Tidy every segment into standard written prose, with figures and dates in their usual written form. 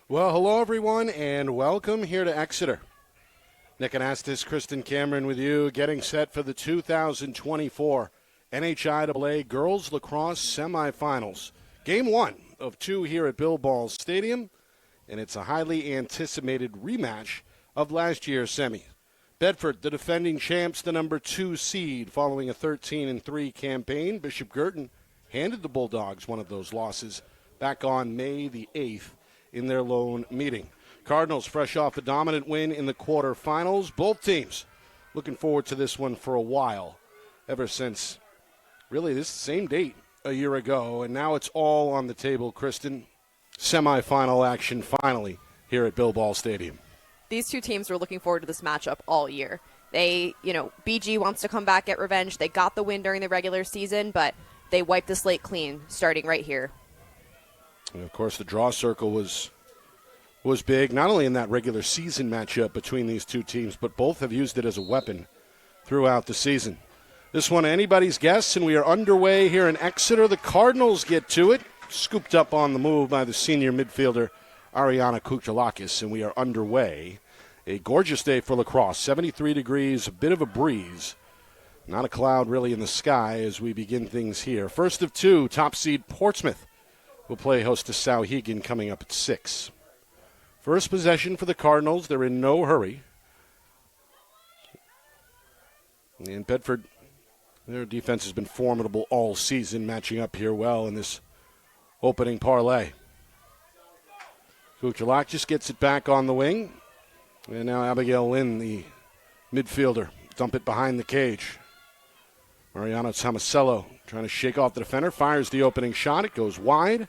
Well, hello, everyone, and welcome here to Exeter. Nick Anastas, Kristen Cameron with you, getting set for the 2024 NHIAA Girls Lacrosse Semifinals. Game 1 of 2 here at Bill Ball Stadium, and it's a highly anticipated rematch of last year's semi. Bedford, the defending champs, the number 2 seed, following a 13-3 campaign. Bishop Guertin handed the Bulldogs one of those losses back on May the 8th. In their lone meeting. Cardinals fresh off a dominant win in the quarterfinals. Both teams looking forward to this one for a while, ever since really this same date a year ago, and now it's all on the table, Kristen. Semifinal action finally here at Bill Ball Stadium. These two teams were looking forward to this matchup all year. BG wants to come back, get revenge. They got the win during the regular season, but they wiped the slate clean starting right here. And of course, the draw circle was big, not only in that regular season matchup between these two teams, but both have used it as a weapon throughout the season. This one, anybody's guess, and we are underway here in Exeter. The Cardinals get to it, scooped up on the move by the senior midfielder, Ariana Kuchalakis, and we are underway. A gorgeous day for lacrosse, 73 degrees, a bit of a breeze. Not a cloud really in the sky as we begin things here. First of 2, top seed Portsmouth will play host to Sauhegan coming up at 6. First possession for the Cardinals. They're in no hurry. And Bedford, their defense has been formidable all season, matching up here well in this opening parlay. Kuchalak just gets it back on the wing. And now Abigail Lynn, the midfielder, dump it behind the cage. Mariano Tomasello trying to shake off the defender, fires the opening shot. It goes wide.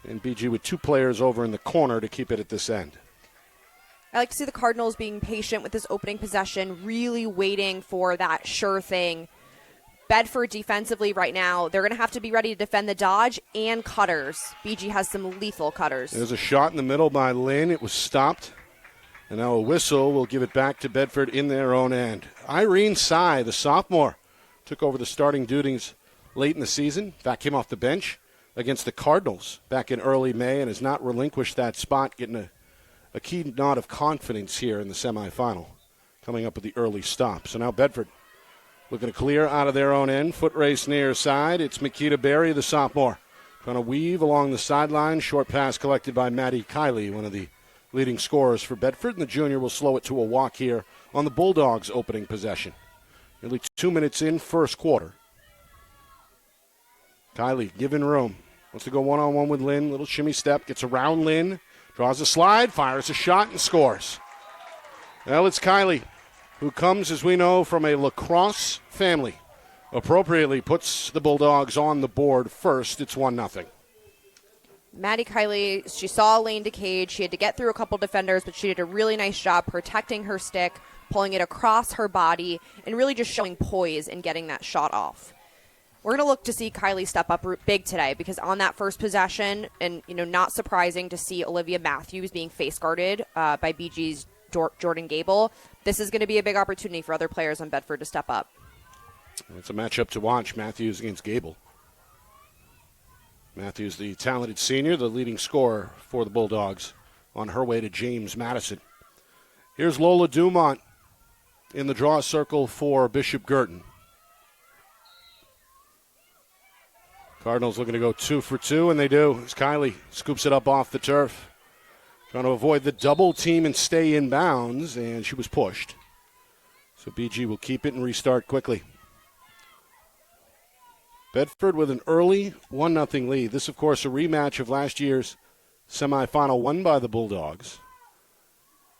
And BG with 2 players over in the corner to keep it at this end. I like to see the Cardinals being patient with this opening possession, really waiting for that sure thing. Bedford defensively right now, they're going to have to be ready to defend the dodge and cutters. BG has some lethal cutters. There's a shot in the middle by Lynn. It was stopped. And now a whistle will give it back to Bedford in their own end. Irene Tsai, the sophomore, took over the starting duties late in the season. In fact, came off the bench against the Cardinals back in early May and has not relinquished that spot, getting a key nod of confidence here in the semifinal, coming up with the early stop. So now Bedford looking to clear out of their own end. Foot race near side. It's Makita Berry, the sophomore, trying to weave along the sideline. Short pass collected by Maddie Kiley, one of the leading scorers for Bedford, and the junior will slow it to a walk here on the Bulldogs' opening possession. Nearly 2 minutes in, first quarter. Kiley given room. Wants to go one-on-one with Lynn. Little shimmy step. Gets around Lynn. Draws a slide. Fires a shot and scores. Well, it's Kiley, who comes, as we know, from a lacrosse family. Appropriately puts the Bulldogs on the board first. It's 1-0. Maddie Kiley, she saw a lane to cage. She had to get through a couple defenders, but she did a really nice job protecting her stick, pulling it across her body, and really just showing poise and getting that shot off. We're going to look to see Kiley step up big today because on that first possession, and not surprising to see Olivia Matthews being face guarded by BG's Jordan Gable, this is going to be a big opportunity for other players on Bedford to step up. It's a matchup to watch, Matthews against Gable. Matthews, the talented senior, the leading scorer for the Bulldogs, on her way to James Madison. Here's Lola Dumont in the draw circle for Bishop Guertin. Cardinals looking to go 2 for 2, and they do. As Kiley scoops it up off the turf. Trying to avoid the double team and stay in bounds, and she was pushed. So BG will keep it and restart quickly. Bedford with an early 1-0 lead. This, of course, a rematch of last year's semifinal won by the Bulldogs.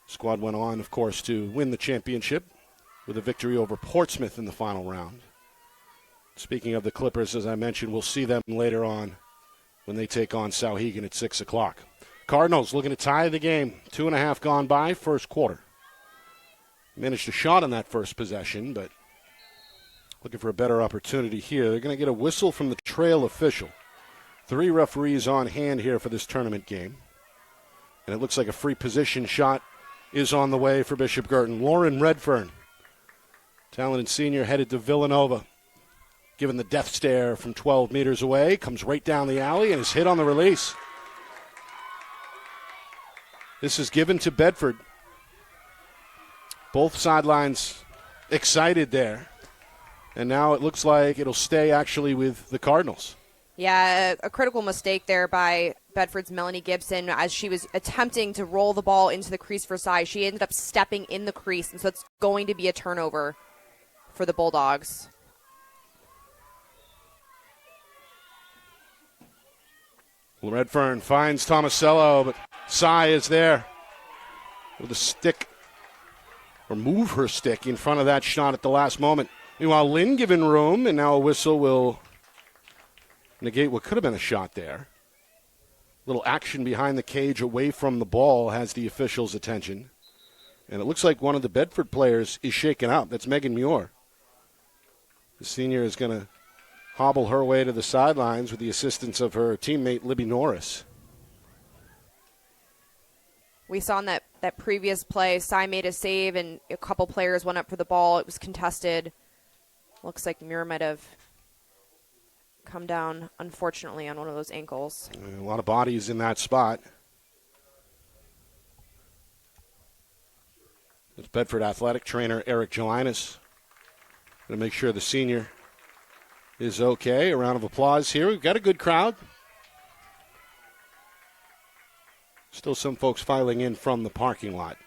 Squad went on, of course, to win the championship with a victory over Portsmouth in the final round. Speaking of the Clippers, as I mentioned, we'll see them later on when they take on Sauhegan at 6 o'clock. Cardinals looking to tie the game. 2.5 gone by, first quarter. Managed a shot on that first possession, but looking for a better opportunity here. They're going to get a whistle from the trail official. 3 referees on hand here for this tournament game. And it looks like a free position shot is on the way for Bishop Guertin. Lauren Redfern, talented senior, headed to Villanova. Given the death stare from 12 meters away, comes right down the alley and is hit on the release. This is given to Bedford. Both sidelines excited there. And now it looks like it'll stay actually with the Cardinals. Yeah, a critical mistake there by Bedford's Melanie Gibson as she was attempting to roll the ball into the crease for Cy. She ended up stepping in the crease, and so it's going to be a turnover for the Bulldogs. Redfern finds Tomasello, but Cy is there with a stick, or move her stick in front of that shot at the last moment. Meanwhile, Lynn given room, and now a whistle will negate what could have been a shot there. Little action behind the cage away from the ball has the officials' attention. And it looks like one of the Bedford players is shaken up. That's Megan Muir. The senior is going to hobble her way to the sidelines with the assistance of her teammate Libby Norris. We saw in that previous play, Cy made a save and a couple players went up for the ball. It was contested. Looks like Muir might have come down, unfortunately, on one of those ankles. A lot of bodies in that spot. It's Bedford athletic trainer Eric Gelinas going to make sure the senior is okay. A round of applause here. We've got a good crowd. Still some folks filing in from the parking lot.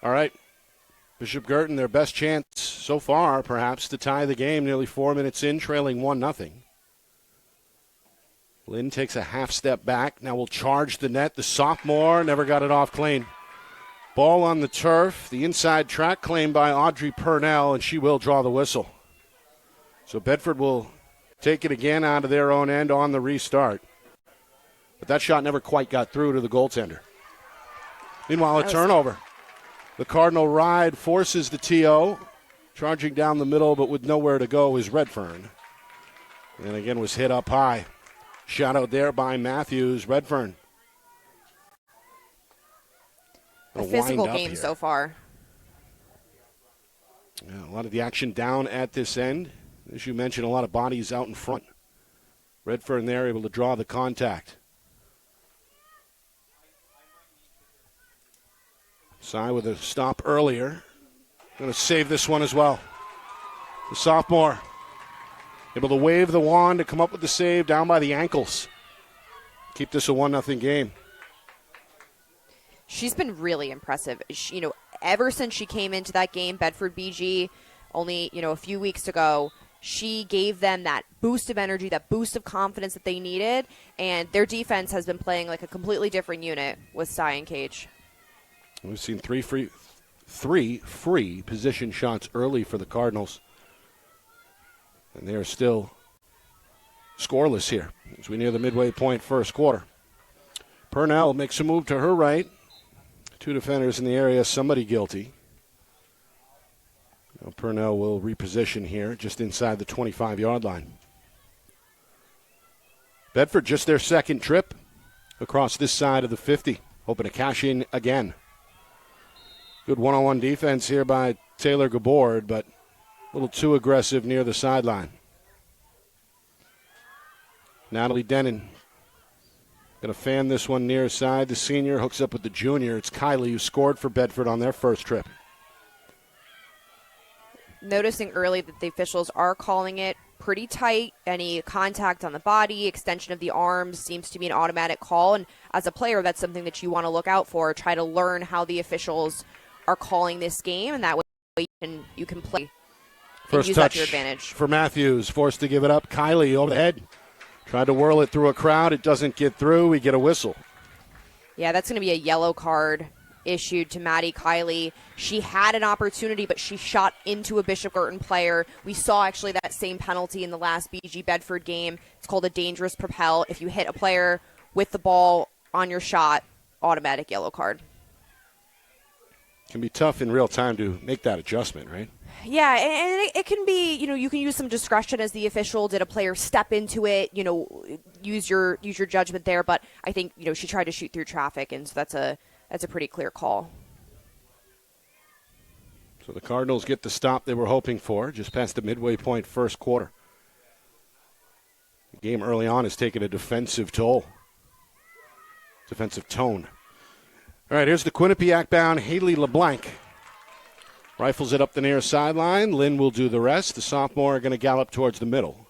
All right. Bishop Guertin, their best chance so far, perhaps, to tie the game nearly 4 minutes in, trailing 1-0. Lynn takes a half step back. Now will charge the net. The sophomore never got it off clean. Ball on the turf. The inside track claimed by Audrey Purnell, and she will draw the whistle. So Bedford will take it again out of their own end on the restart. But that shot never quite got through to the goaltender. Meanwhile, a turnover. The Cardinal ride forces the TO. Charging down the middle, but with nowhere to go, is Redfern. And again was hit up high. Shot out there by Matthews. Redfern. A physical game so far. Yeah, a lot of the action down at this end. As you mentioned, a lot of bodies out in front. Redfern there able to draw the contact. Cy with a stop earlier. Going to save this one as well. The sophomore able to wave the wand to come up with the save down by the ankles. Keep this a 1-0 game. She's been really impressive. Ever since she came into that game, Bedford BG, only, a few weeks ago, she gave them that boost of energy, that boost of confidence that they needed, and their defense has been playing like a completely different unit with Cy and Cage. We've seen three free position shots early for the Cardinals. And they are still scoreless here as we near the midway point first quarter. Purnell makes a move to her right. Two defenders in the area, somebody guilty. Now Purnell will reposition here just inside the 25-yard line. Bedford just their second trip across this side of the 50, hoping to cash in again. Good one-on-one defense here by Taylor Gabord, but a little too aggressive near the sideline. Natalie Denon going to fan this one near side. The senior hooks up with the junior. It's Kylie who scored for Bedford on their first trip. Noticing early that the officials are calling it pretty tight. Any contact on the body, extension of the arms seems to be an automatic call. And as a player, that's something that you want to look out for. Try to learn how the officials are calling this game, and that way you can play First use touch that to your advantage. For Matthews, forced to give it up. Kylie over the head. Tried to whirl it through a crowd. It doesn't get through. We get a whistle. Yeah, that's going to be a yellow card issued to Maddie Kylie. She had an opportunity, but she shot into a Bishop Guertin player. We saw actually that same penalty in the last BG Bedford game. It's called a dangerous propel. If you hit a player with the ball on your shot, automatic yellow card. Can be tough in real time to make that adjustment, right? Yeah, and it can be, you can use some discretion as the official. Did a player step into it? Use your judgment there. But I think, she tried to shoot through traffic, and so that's a pretty clear call. So the Cardinals get the stop they were hoping for, just past the midway point first quarter. The game early on has taken a defensive tone. All right, here's the Quinnipiac-bound Haley LeBlanc. Rifles it up the near sideline. Lynn will do the rest. The sophomore are going to gallop towards the middle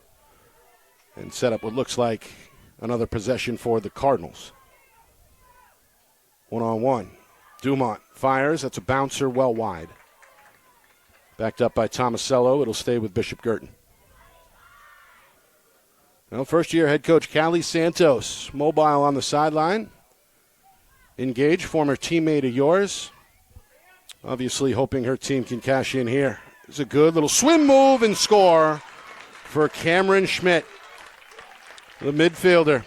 and set up what looks like another possession for the Cardinals. One-on-one. Dumont fires. That's a bouncer well wide. Backed up by Tomasello. It'll stay with Bishop Guertin. Well, first-year head coach Callie Santos, mobile on the sideline. Engage, former teammate of yours. Obviously hoping her team can cash in here. It's a good little swim move and score for Cameron Schmidt, the midfielder.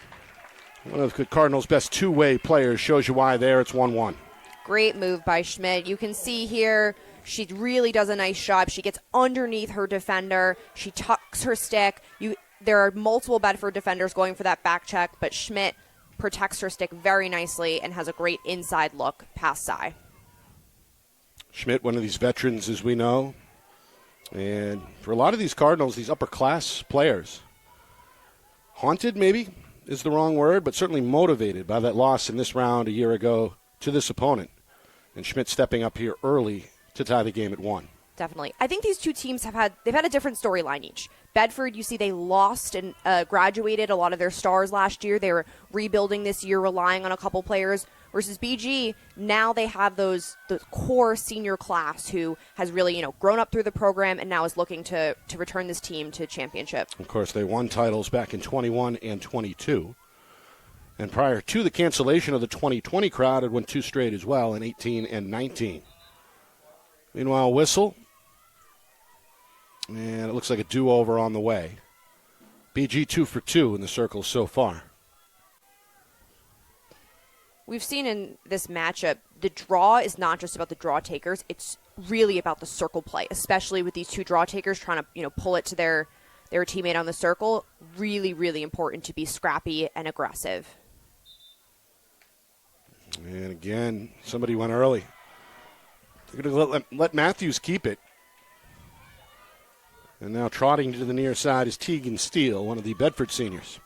One of the Cardinals' best two-way players. Shows you why there. It's 1-1. Great move by Schmidt. You can see here she really does a nice job. She gets underneath her defender. She tucks her stick. There are multiple Bedford defenders going for that back check, but Schmidt protects her stick very nicely and has a great inside look past Cy. Schmidt, one of these veterans, as we know. And for a lot of these Cardinals, these upper-class players, haunted maybe is the wrong word, but certainly motivated by that loss in this round a year ago to this opponent. And Schmidt stepping up here early to tie the game at 1. Definitely. I think these two teams they've had a different storyline each. Bedford, you see they lost and graduated a lot of their stars last year. They were rebuilding this year, relying on a couple players. Versus BG, now they have the core senior class who has really grown up through the program and now is looking to return this team to championship. Of course, they won titles back in 21 and 22. And prior to the cancellation of the 2020 crowd, had won 2 straight as well in 18 and 19. Meanwhile, whistle. And it looks like a do-over on the way. BG 2 for 2 in the circle so far. We've seen in this matchup, the draw is not just about the draw takers. It's really about the circle play, especially with these two draw takers trying to pull it to their teammate on the circle. Really, really important to be scrappy and aggressive. And again, somebody went early. They're going to let Matthews keep it. And now trotting to the near side is Tegan Steele, one of the Bedford seniors.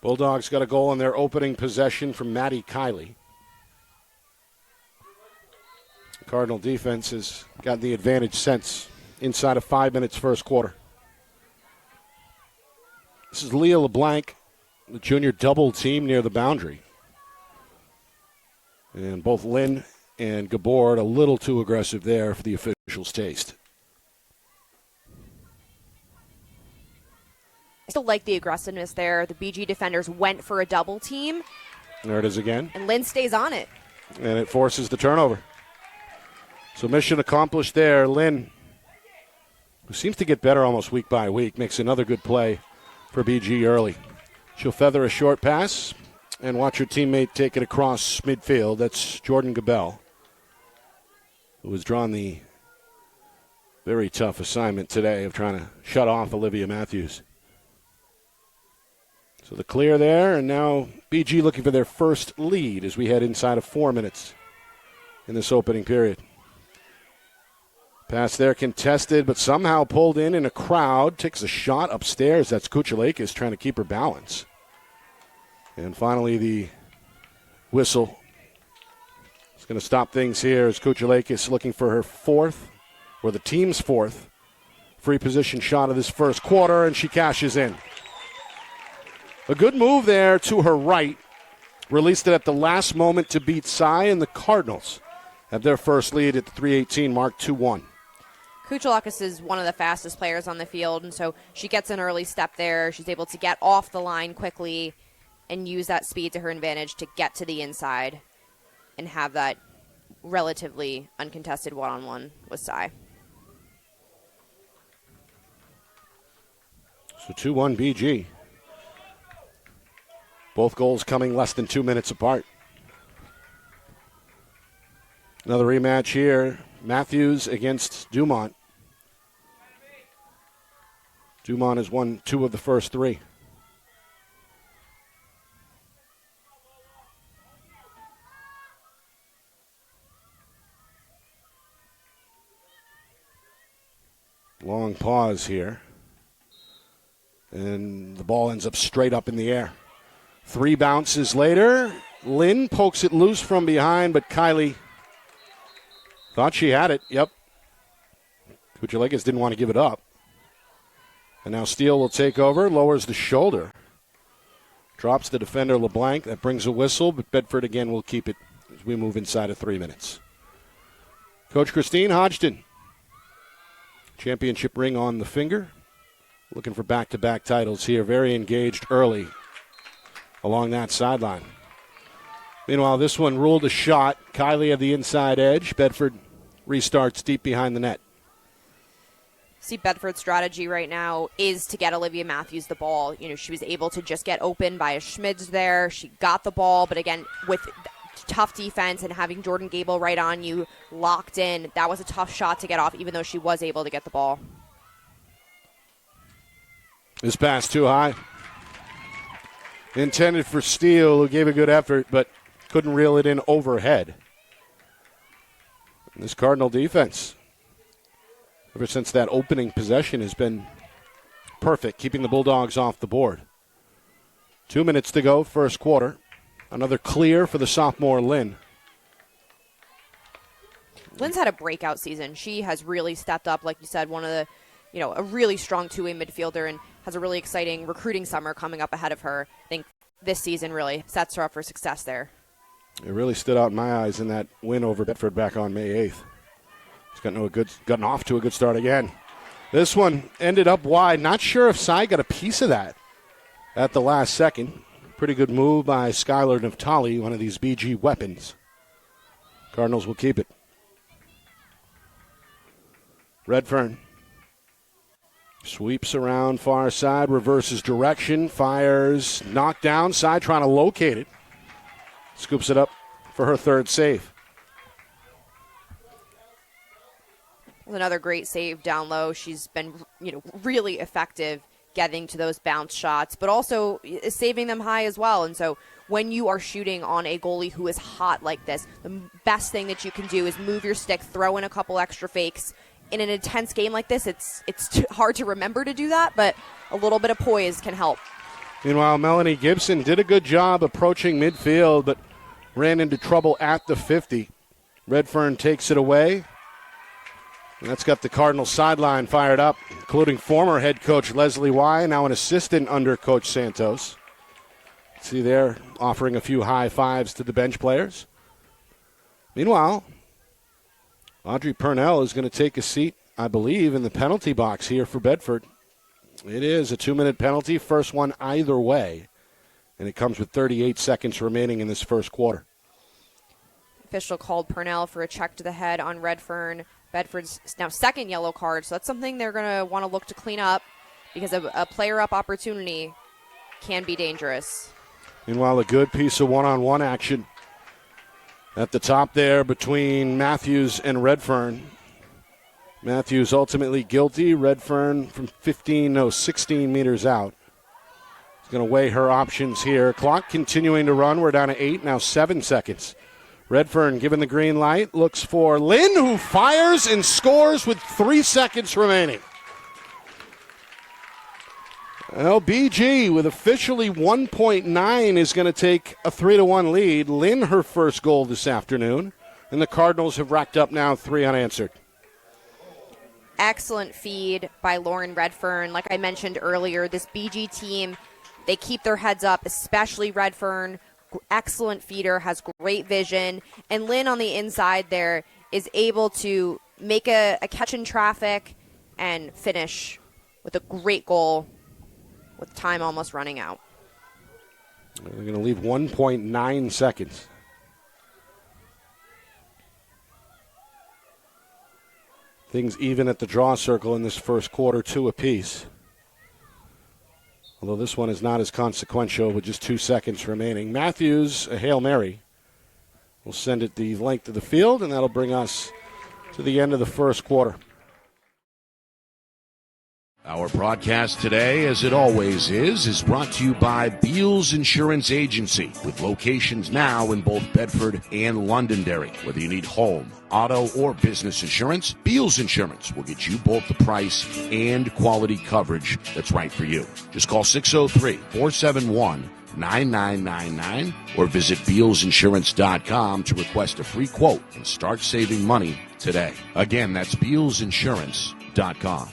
Bulldogs got a goal on their opening possession from Maddie Kiley. Cardinal defense has gotten the advantage since inside of 5 minutes first quarter. This is Leah LeBlanc, the junior double team near the boundary. And both Lynn and Gabord a little too aggressive there for the officials' taste. I still like the aggressiveness there. The BG defenders went for a double team. There it is again. And Lynn stays on it. And it forces the turnover. So mission accomplished there. Lynn, who seems to get better almost week by week, makes another good play for BG early. She'll feather a short pass and watch her teammate take it across midfield. That's Jordan Gabel, who has drawn the very tough assignment today of trying to shut off Olivia Matthews. So the clear there, and now BG looking for their first lead as we head inside of 4 minutes in this opening period. Pass there contested, but somehow pulled in a crowd. Takes a shot upstairs. That's Kuchelakis trying to keep her balance. And finally the whistle. It's going to stop things here as Kuchelakis looking for her fourth, or the team's fourth, free position shot of this first quarter, and she cashes in. A good move there to her right. Released it at the last moment to beat Cy, and the Cardinals have their first lead at the 3:18 mark, 2-1. Kuchelakis is one of the fastest players on the field, and so she gets an early step there. She's able to get off the line quickly and use that speed to her advantage to get to the inside and have that relatively uncontested one-on-one with Cy. So 2-1 BG. Both goals coming less than 2 minutes apart. Another rematch here. Matthews against Dumont. Dumont has won 2 of the first 3. Long pause here. And the ball ends up straight up in the air. 3 bounces later, Lynn pokes it loose from behind, but Kylie thought she had it. Yep. Kuchelikis didn't want to give it up. And now Steele will take over, lowers the shoulder. Drops the defender LeBlanc. That brings a whistle, but Bedford again will keep it as we move inside of 3 minutes. Coach Christine Hodgson. Championship ring on the finger. Looking for back-to-back titles here. Very engaged early along that sideline. Meanwhile, this one ruled a shot. Kylie had the inside edge. Bedford restarts deep behind the net. See, Bedford's strategy right now is to get Olivia Matthews the ball. You know, she was able to just get open by a smidge there. She got the ball, but again, with tough defense and having Jordan Gable right on you, locked in, that was a tough shot to get off, even though she was able to get the ball. This pass too high. Intended for Steele, who gave a good effort, but couldn't reel it in overhead. And this Cardinal defense, ever since that opening possession, has been perfect, keeping the Bulldogs off the board. 2 minutes to go, first quarter. Another clear for the sophomore Lynn. Lynn's had a breakout season. She has really stepped up, like you said, one of the, a really strong two-way midfielder, and has a really exciting recruiting summer coming up ahead of her. I think this season really sets her up for success there. It really stood out in my eyes in that win over Bedford back on May 8th. It's gotten off to a good start again. This one ended up wide. Not sure if Cy got a piece of that at the last second. Pretty good move by Skylar Naftali, one of these BG weapons. Cardinals will keep it. Redfern sweeps around far side, reverses direction, fires, knocked down. Cy trying to locate it. Scoops it up for her third save. Another great save down low. She's been, really effective getting to those bounce shots, but also saving them high as well. And so when you are shooting on a goalie who is hot like this, the best thing that you can do is move your stick, throw in a couple extra fakes. In an intense game like this, it's hard to remember to do that, but a little bit of poise can help. Meanwhile, Melanie Gibson did a good job approaching midfield, but ran into trouble at the 50. Redfern takes it away. And that's got the Cardinals sideline fired up, including former head coach Leslie Y, now an assistant under Coach Santos. See there, offering a few high fives to the bench players. Meanwhile, Audrey Purnell is going to take a seat, I believe, in the penalty box here for Bedford. It is a 2-minute penalty, first one either way, and it comes with 38 seconds remaining in this first quarter. Official called Purnell for a check to the head on Redfern. Bedford's now second yellow card, so that's something they're going to want to look to clean up, because a player-up opportunity can be dangerous. Meanwhile, a good piece of one-on-one action at the top there between Matthews and Redfern. Matthews ultimately guilty. Redfern from 16 meters out. He's going to weigh her options here. Clock continuing to run. We're down to 8, now 7 seconds. Redfern given the green light, looks for Lynn, who fires and scores with 3 seconds remaining. Well, BG with officially 1.9 is going to take a 3-1 lead. Lynn, her first goal this afternoon, and the Cardinals have racked up now 3 unanswered. Excellent feed by Lauren Redfern. Like I mentioned earlier, this BG team, they keep their heads up, especially Redfern. Excellent feeder, has great vision, and Lynn on the inside there is able to make a catch in traffic and finish with a great goal with time almost running out. They're going to leave 1.9 seconds. Things even at the draw circle in this first quarter, 2 apiece. Although this one is not as consequential with just 2 seconds remaining. Matthews, a Hail Mary, will send it the length of the field, and that'll bring us to the end of the first quarter. Our broadcast today, as it always is brought to you by Beals Insurance Agency, with locations now in both Bedford and Londonderry. Whether you need home, auto, or business insurance, Beals Insurance will get you both the price and quality coverage that's right for you. Just call 603-471 888-858-9999 or visit BealsInsurance.com to request a free quote and start saving money today. Again, that's BealsInsurance.com.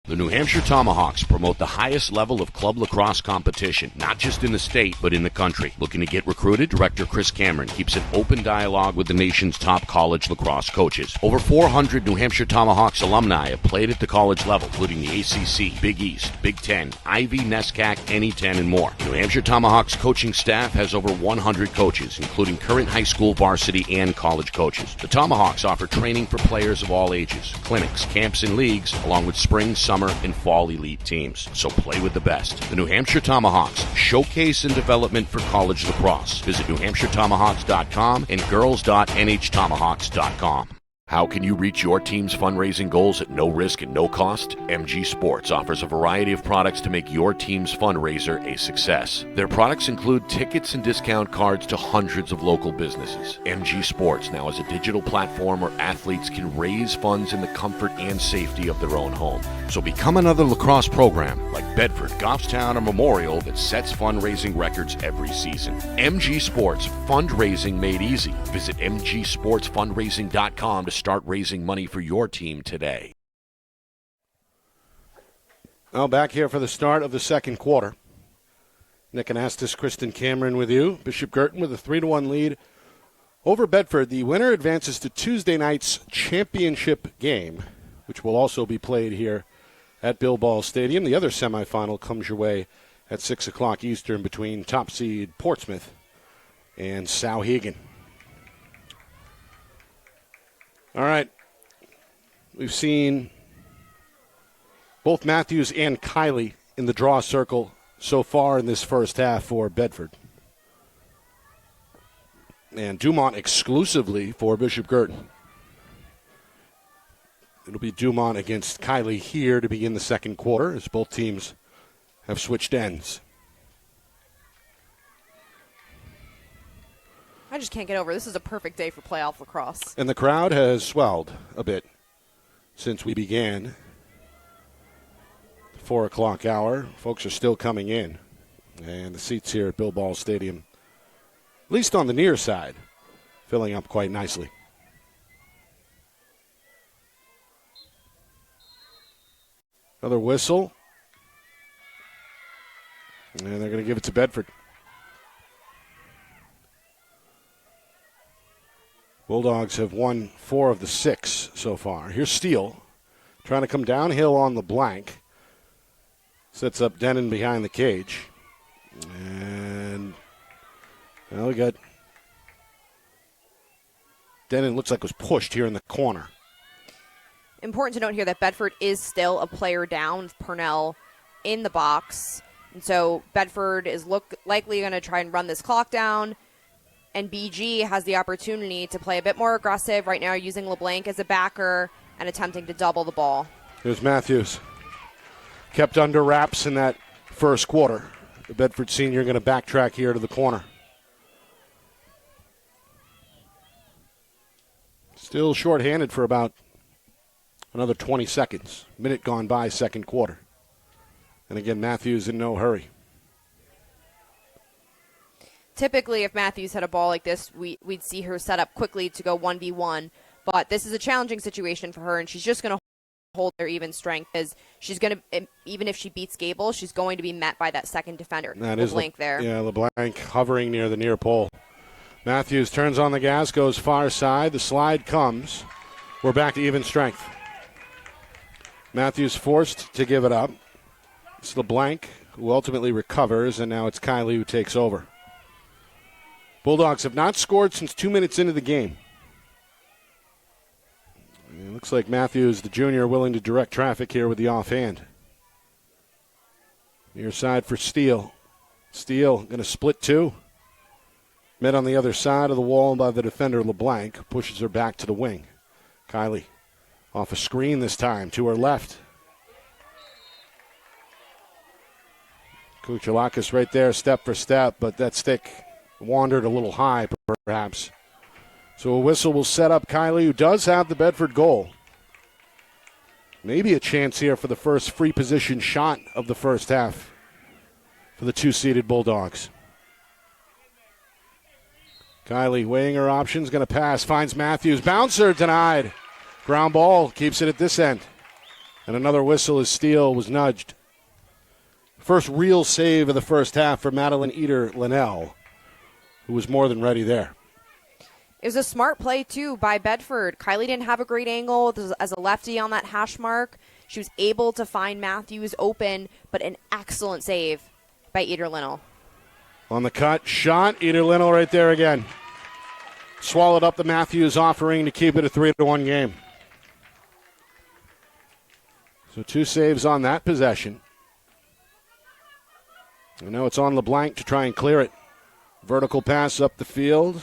The New Hampshire Tomahawks promote the highest level of club lacrosse competition, not just in the state, but in the country. Looking to get recruited? Director Chris Cameron keeps an open dialogue with the nation's top college lacrosse coaches. Over 400 New Hampshire Tomahawks alumni have played at the college level, including the ACC, Big East, Big Ten, Ivy, NESCAC, NE10, and more. New Hampshire Tomahawks coaching staff has over 100 coaches, including current high school, varsity, and college coaches. The Tomahawks offer training for players of all ages, clinics, camps, and leagues, along with spring, summer, and fall elite teams. So play with the best. The New Hampshire Tomahawks, showcase and development for college lacrosse. Visit NewHampshireTomahawks.com and girls.nhtomahawks.com. How can you reach your team's fundraising goals at no risk and no cost? MG Sports offers a variety of products to make your team's fundraiser a success. Their products include tickets and discount cards to hundreds of local businesses. MG Sports now has a digital platform where athletes can raise funds in the comfort and safety of their own home. So become another lacrosse program like Bedford, Goffstown, or Memorial that sets fundraising records every season. MG Sports, fundraising made easy. Visit mgsportsfundraising.com to start raising money for your team today. Now back here for the start of the second quarter. Nick Anastas, Kristen Cameron with you. Bishop Guertin with a 3-1 lead over Bedford. The winner advances to Tuesday night's championship game, which will also be played here at Bill Ball Stadium. The other semifinal comes your way at 6 o'clock Eastern between top seed Portsmouth and Souhegan. All right. We've seen both Matthews and Kiley in the draw circle so far in this first half for Bedford. And Dumont exclusively for Bishop Guertin. It'll be Dumont against Kiley here to begin the second quarter as both teams have switched ends. I just can't get over. This is a perfect day for playoff lacrosse. And the crowd has swelled a bit since we began. The 4 o'clock hour. Folks are still coming in. And the seats here at Bill Ball Stadium, at least on the near side, filling up quite nicely. Another whistle. And they're going to give it to Bedford. Bulldogs have won 4 of the 6 so far. Here's Steele trying to come downhill on the blank. Sets up Denon behind the cage. And well, we got Denon looks like was pushed here in the corner. Important to note here that Bedford is still a player down with Purnell in the box. And so Bedford is likely going to try and run this clock down. And BG has the opportunity to play a bit more aggressive right now, using LeBlanc as a backer and attempting to double the ball. Here's Matthews. Kept under wraps in that first quarter. The Bedford senior going to backtrack here to the corner. Still shorthanded for about another 20 seconds. Minute gone by, second quarter. And again, Matthews in no hurry. Typically, if Matthews had a ball like this, we'd see her set up quickly to go 1v1. But this is a challenging situation for her, and she's just going to hold their even strength. As she's going to, even if she beats Gable, she's going to be met by that second defender. That LeBlanc there. Yeah, LeBlanc hovering near the near pole. Matthews turns on the gas, goes far side. The slide comes. We're back to even strength. Matthews forced to give it up. It's LeBlanc who ultimately recovers, and now it's Kiley who takes over. Bulldogs have not scored since 2 minutes into the game. It looks like Matthews, the junior, willing to direct traffic here with the offhand. Near side for Steele. Steele going to split 2. Met on the other side of the wall by the defender LeBlanc. Pushes her back to the wing. Kiley off a screen this time to her left. Kuchalakis right there, step for step, but that stick wandered a little high, perhaps. So a whistle will set up Kiley, who does have the Bedford goal. Maybe a chance here for the first free position shot of the first half for the two-seeded Bulldogs. Kylie weighing her options, going to pass, finds Matthews. Bouncer denied. Ground ball, keeps it at this end. And another whistle as Steele was nudged. First real save of the first half for Madeline Eder-Linnell, who was more than ready there. It was a smart play, too, by Bedford. Kylie didn't have a great angle as a lefty on that hash mark. She was able to find Matthews open, but an excellent save by Eder-Linnell. On the cut, shot, Eder-Linnell right there again. Swallowed up the Matthews offering to keep it a 3-1 game. So 2 saves on that possession. And now it's on LeBlanc to try and clear it. Vertical pass up the field.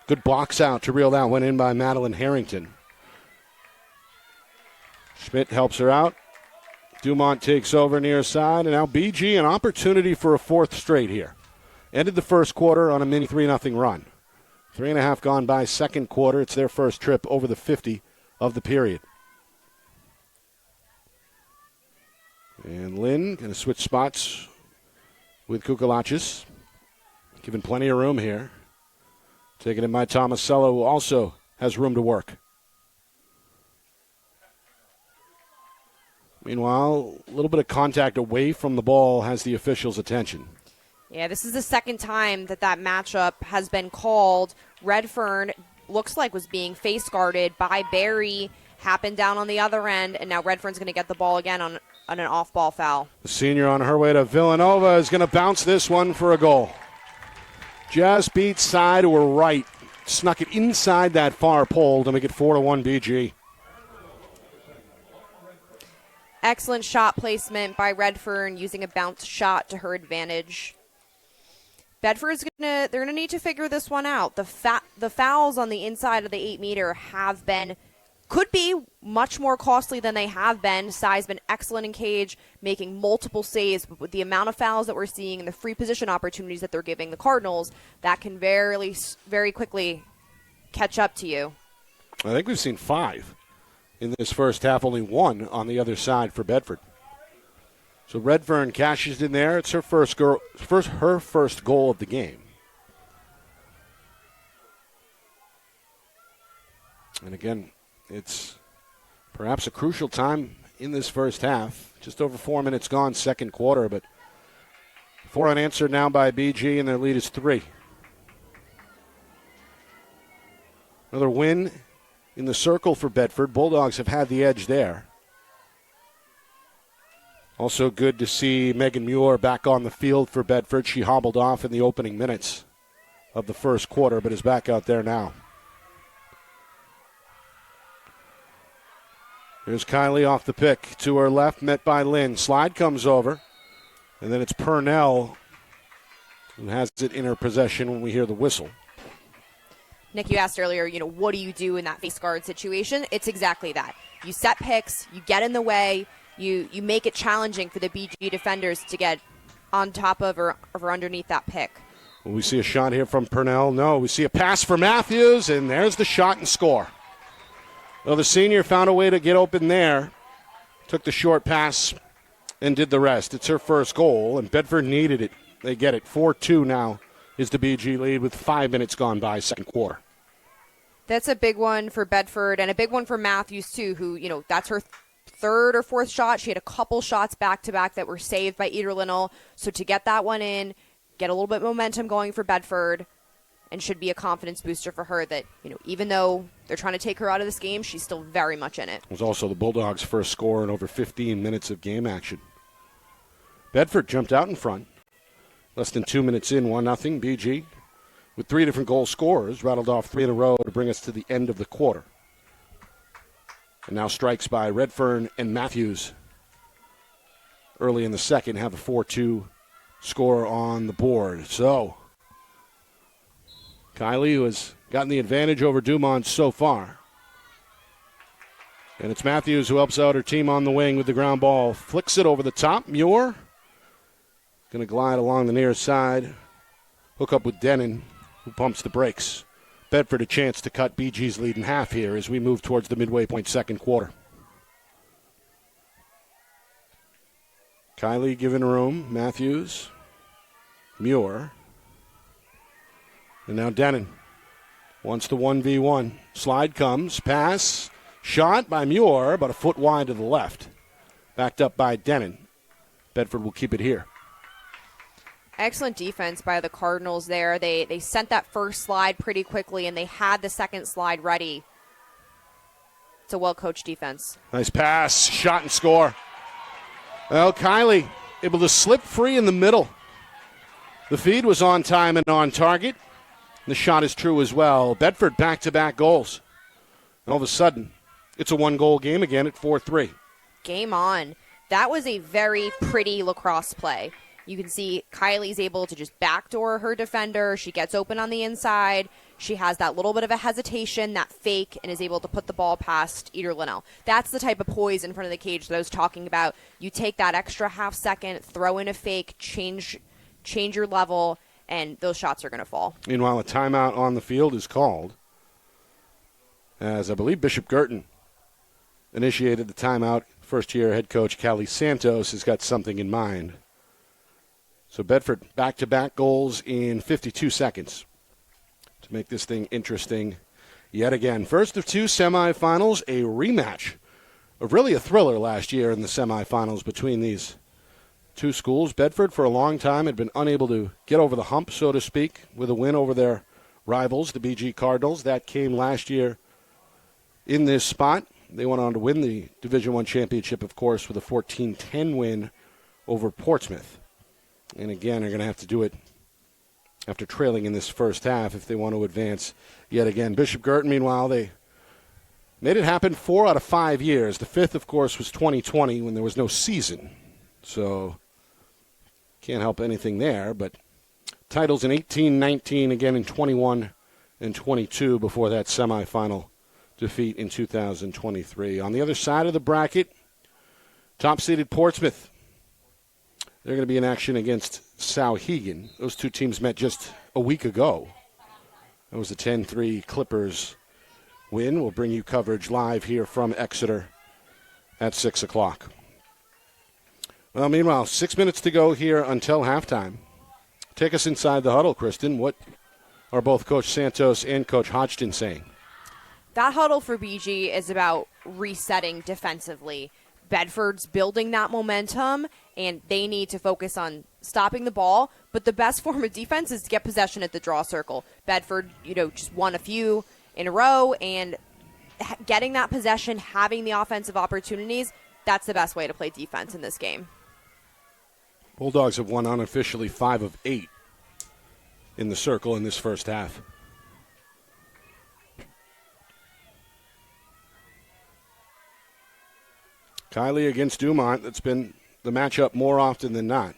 Good box out to reel that one in by Madeline Harrington. Schmidt helps her out. Dumont takes over near side, and now BG an opportunity for a 4th straight here. Ended the first quarter on a mini 3-0 run. 3.5 gone by second quarter. It's their first trip over the 50 of the period. And Lynn going to switch spots with Kukalachis. Given plenty of room here. Taken in by Tomasello, who also has room to work. Meanwhile, a little bit of contact away from the ball has the officials' attention. Yeah, this is the second time that matchup has been called. Redfern looks like was being face guarded by Barry. Happened down on the other end, and now Redfern's going to get the ball again on an off-ball foul. The senior on her way to Villanova is going to bounce this one for a goal. Just beat side to her right. Snuck it inside that far pole to make it 4-1 BG. Excellent shot placement by Redfern, using a bounce shot to her advantage. Bedford's they're gonna need to figure this one out. The fouls on the inside of the 8-meter could be much more costly than they have been. Sai's been excellent in cage, making multiple saves, but with the amount of fouls that we're seeing and the free position opportunities that they're giving the Cardinals, that can very, very quickly catch up to you. I think we've seen 5 in this first half, only 1 on the other side for Bedford. So Redfern cashes in there. It's her first goal of the game. And again, it's perhaps a crucial time in this first half. Just over 4 minutes gone, second quarter, but 4 unanswered now by BG, and their lead is 3. Another win in the circle for Bedford. Bulldogs have had the edge there. Also good to see Megan Muir back on the field for Bedford. She hobbled off in the opening minutes of the first quarter, but is back out there now. Here's Kylie off the pick. To her left, met by Lynn. Slide comes over. And then it's Purnell who has it in her possession when we hear the whistle. Nick, you asked earlier, what do you do in that face guard situation? It's exactly that. You set picks, you get in the way, you make it challenging for the BG defenders to get on top of or underneath that pick. Will we see a shot here from Purnell? No, we see a pass for Matthews, and there's the shot and score. Well, the senior found a way to get open there, took the short pass, and did the rest. It's her first goal, and Bedford needed it. They get it. 4-2 now is the BG lead with 5 minutes gone by second quarter. That's a big one for Bedford, and a big one for Matthews, too, who, that's her third or fourth shot. She had a couple shots back-to-back that were saved by Eder-Linnell. So to get that one in, get a little bit of momentum going for Bedford, and should be a confidence booster for her that, even though they're trying to take her out of this game, she's still very much in it. It was also the Bulldogs' first score in over 15 minutes of game action. Bedford jumped out in front. Less than 2 minutes in, 1-0. BG, with 3 different goal scorers, rattled off 3 in a row to bring us to the end of the quarter. And now strikes by Redfern and Matthews early in the second have a 4-2 score on the board. So Kylie, who has gotten the advantage over Dumont so far. And it's Matthews who helps out her team on the wing with the ground ball. Flicks it over the top. Muir going to glide along the near side. Hook up with Denon, who pumps the brakes. Bedford a chance to cut BG's lead in half here as we move towards the midway point second quarter. Kylie given room. Matthews Muir. And now Denon wants the 1v1. Slide comes, pass, shot by Muir, about a foot wide to the left. Backed up by Denon. Bedford will keep it here. Excellent defense by the Cardinals there. They sent that first slide pretty quickly, and they had the second slide ready. It's a well-coached defense. Nice pass, shot and score. Well, Kylie able to slip free in the middle. The feed was on time and on target. The shot is true as well. Bedford back-to-back goals. All of a sudden, it's a one-goal game again at 4-3. Game on. That was a very pretty lacrosse play. You can see Kylie's able to just backdoor her defender. She gets open on the inside. She has that little bit of a hesitation, that fake, and is able to put the ball past Eder Linnell. That's the type of poise in front of the cage that I was talking about. You take that extra half second, throw in a fake, change your level, and those shots are going to fall. Meanwhile, a timeout on the field is called, as I believe Bishop Guertin initiated the timeout. First-year head coach Callie Santos has got something in mind. So Bedford back-to-back goals in 52 seconds to make this thing interesting yet again. First of two semifinals, a rematch of really a thriller last year in the semifinals between these two schools. Bedford, for a long time, had been unable to get over the hump, so to speak, with a win over their rivals, the BG Cardinals. That came last year in this spot. They went on to win the Division I championship, of course, with a 14-10 win over Portsmouth. And again, they're going to have to do it after trailing in this first half if they want to advance yet again. Bishop Guertin, meanwhile, they made it happen 4 out of 5 years. The fifth, of course, was 2020 when there was no season. So can't help anything there. But titles in 18, 19, again in 21 and 22 before that semifinal defeat in 2023. On the other side of the bracket, top-seeded Portsmouth. They're going to be in action against Souhegan. Those two teams met just a week ago. That was a 10-3 Clippers win. We'll bring you coverage live here from Exeter at 6 o'clock. Well, meanwhile, 6 minutes to go here until halftime. Take us inside the huddle, Kristen. What are both Coach Santos and Coach Hodgson saying? That huddle for BG is about resetting defensively. Bedford's building that momentum, and they need to focus on stopping the ball. But the best form of defense is to get possession at the draw circle. Bedford, just won a few in a row, and getting that possession, having the offensive opportunities, that's the best way to play defense in this game. Bulldogs have won unofficially 5 of 8 in the circle in this first half. Kylie against Dumont, that's been the matchup more often than not.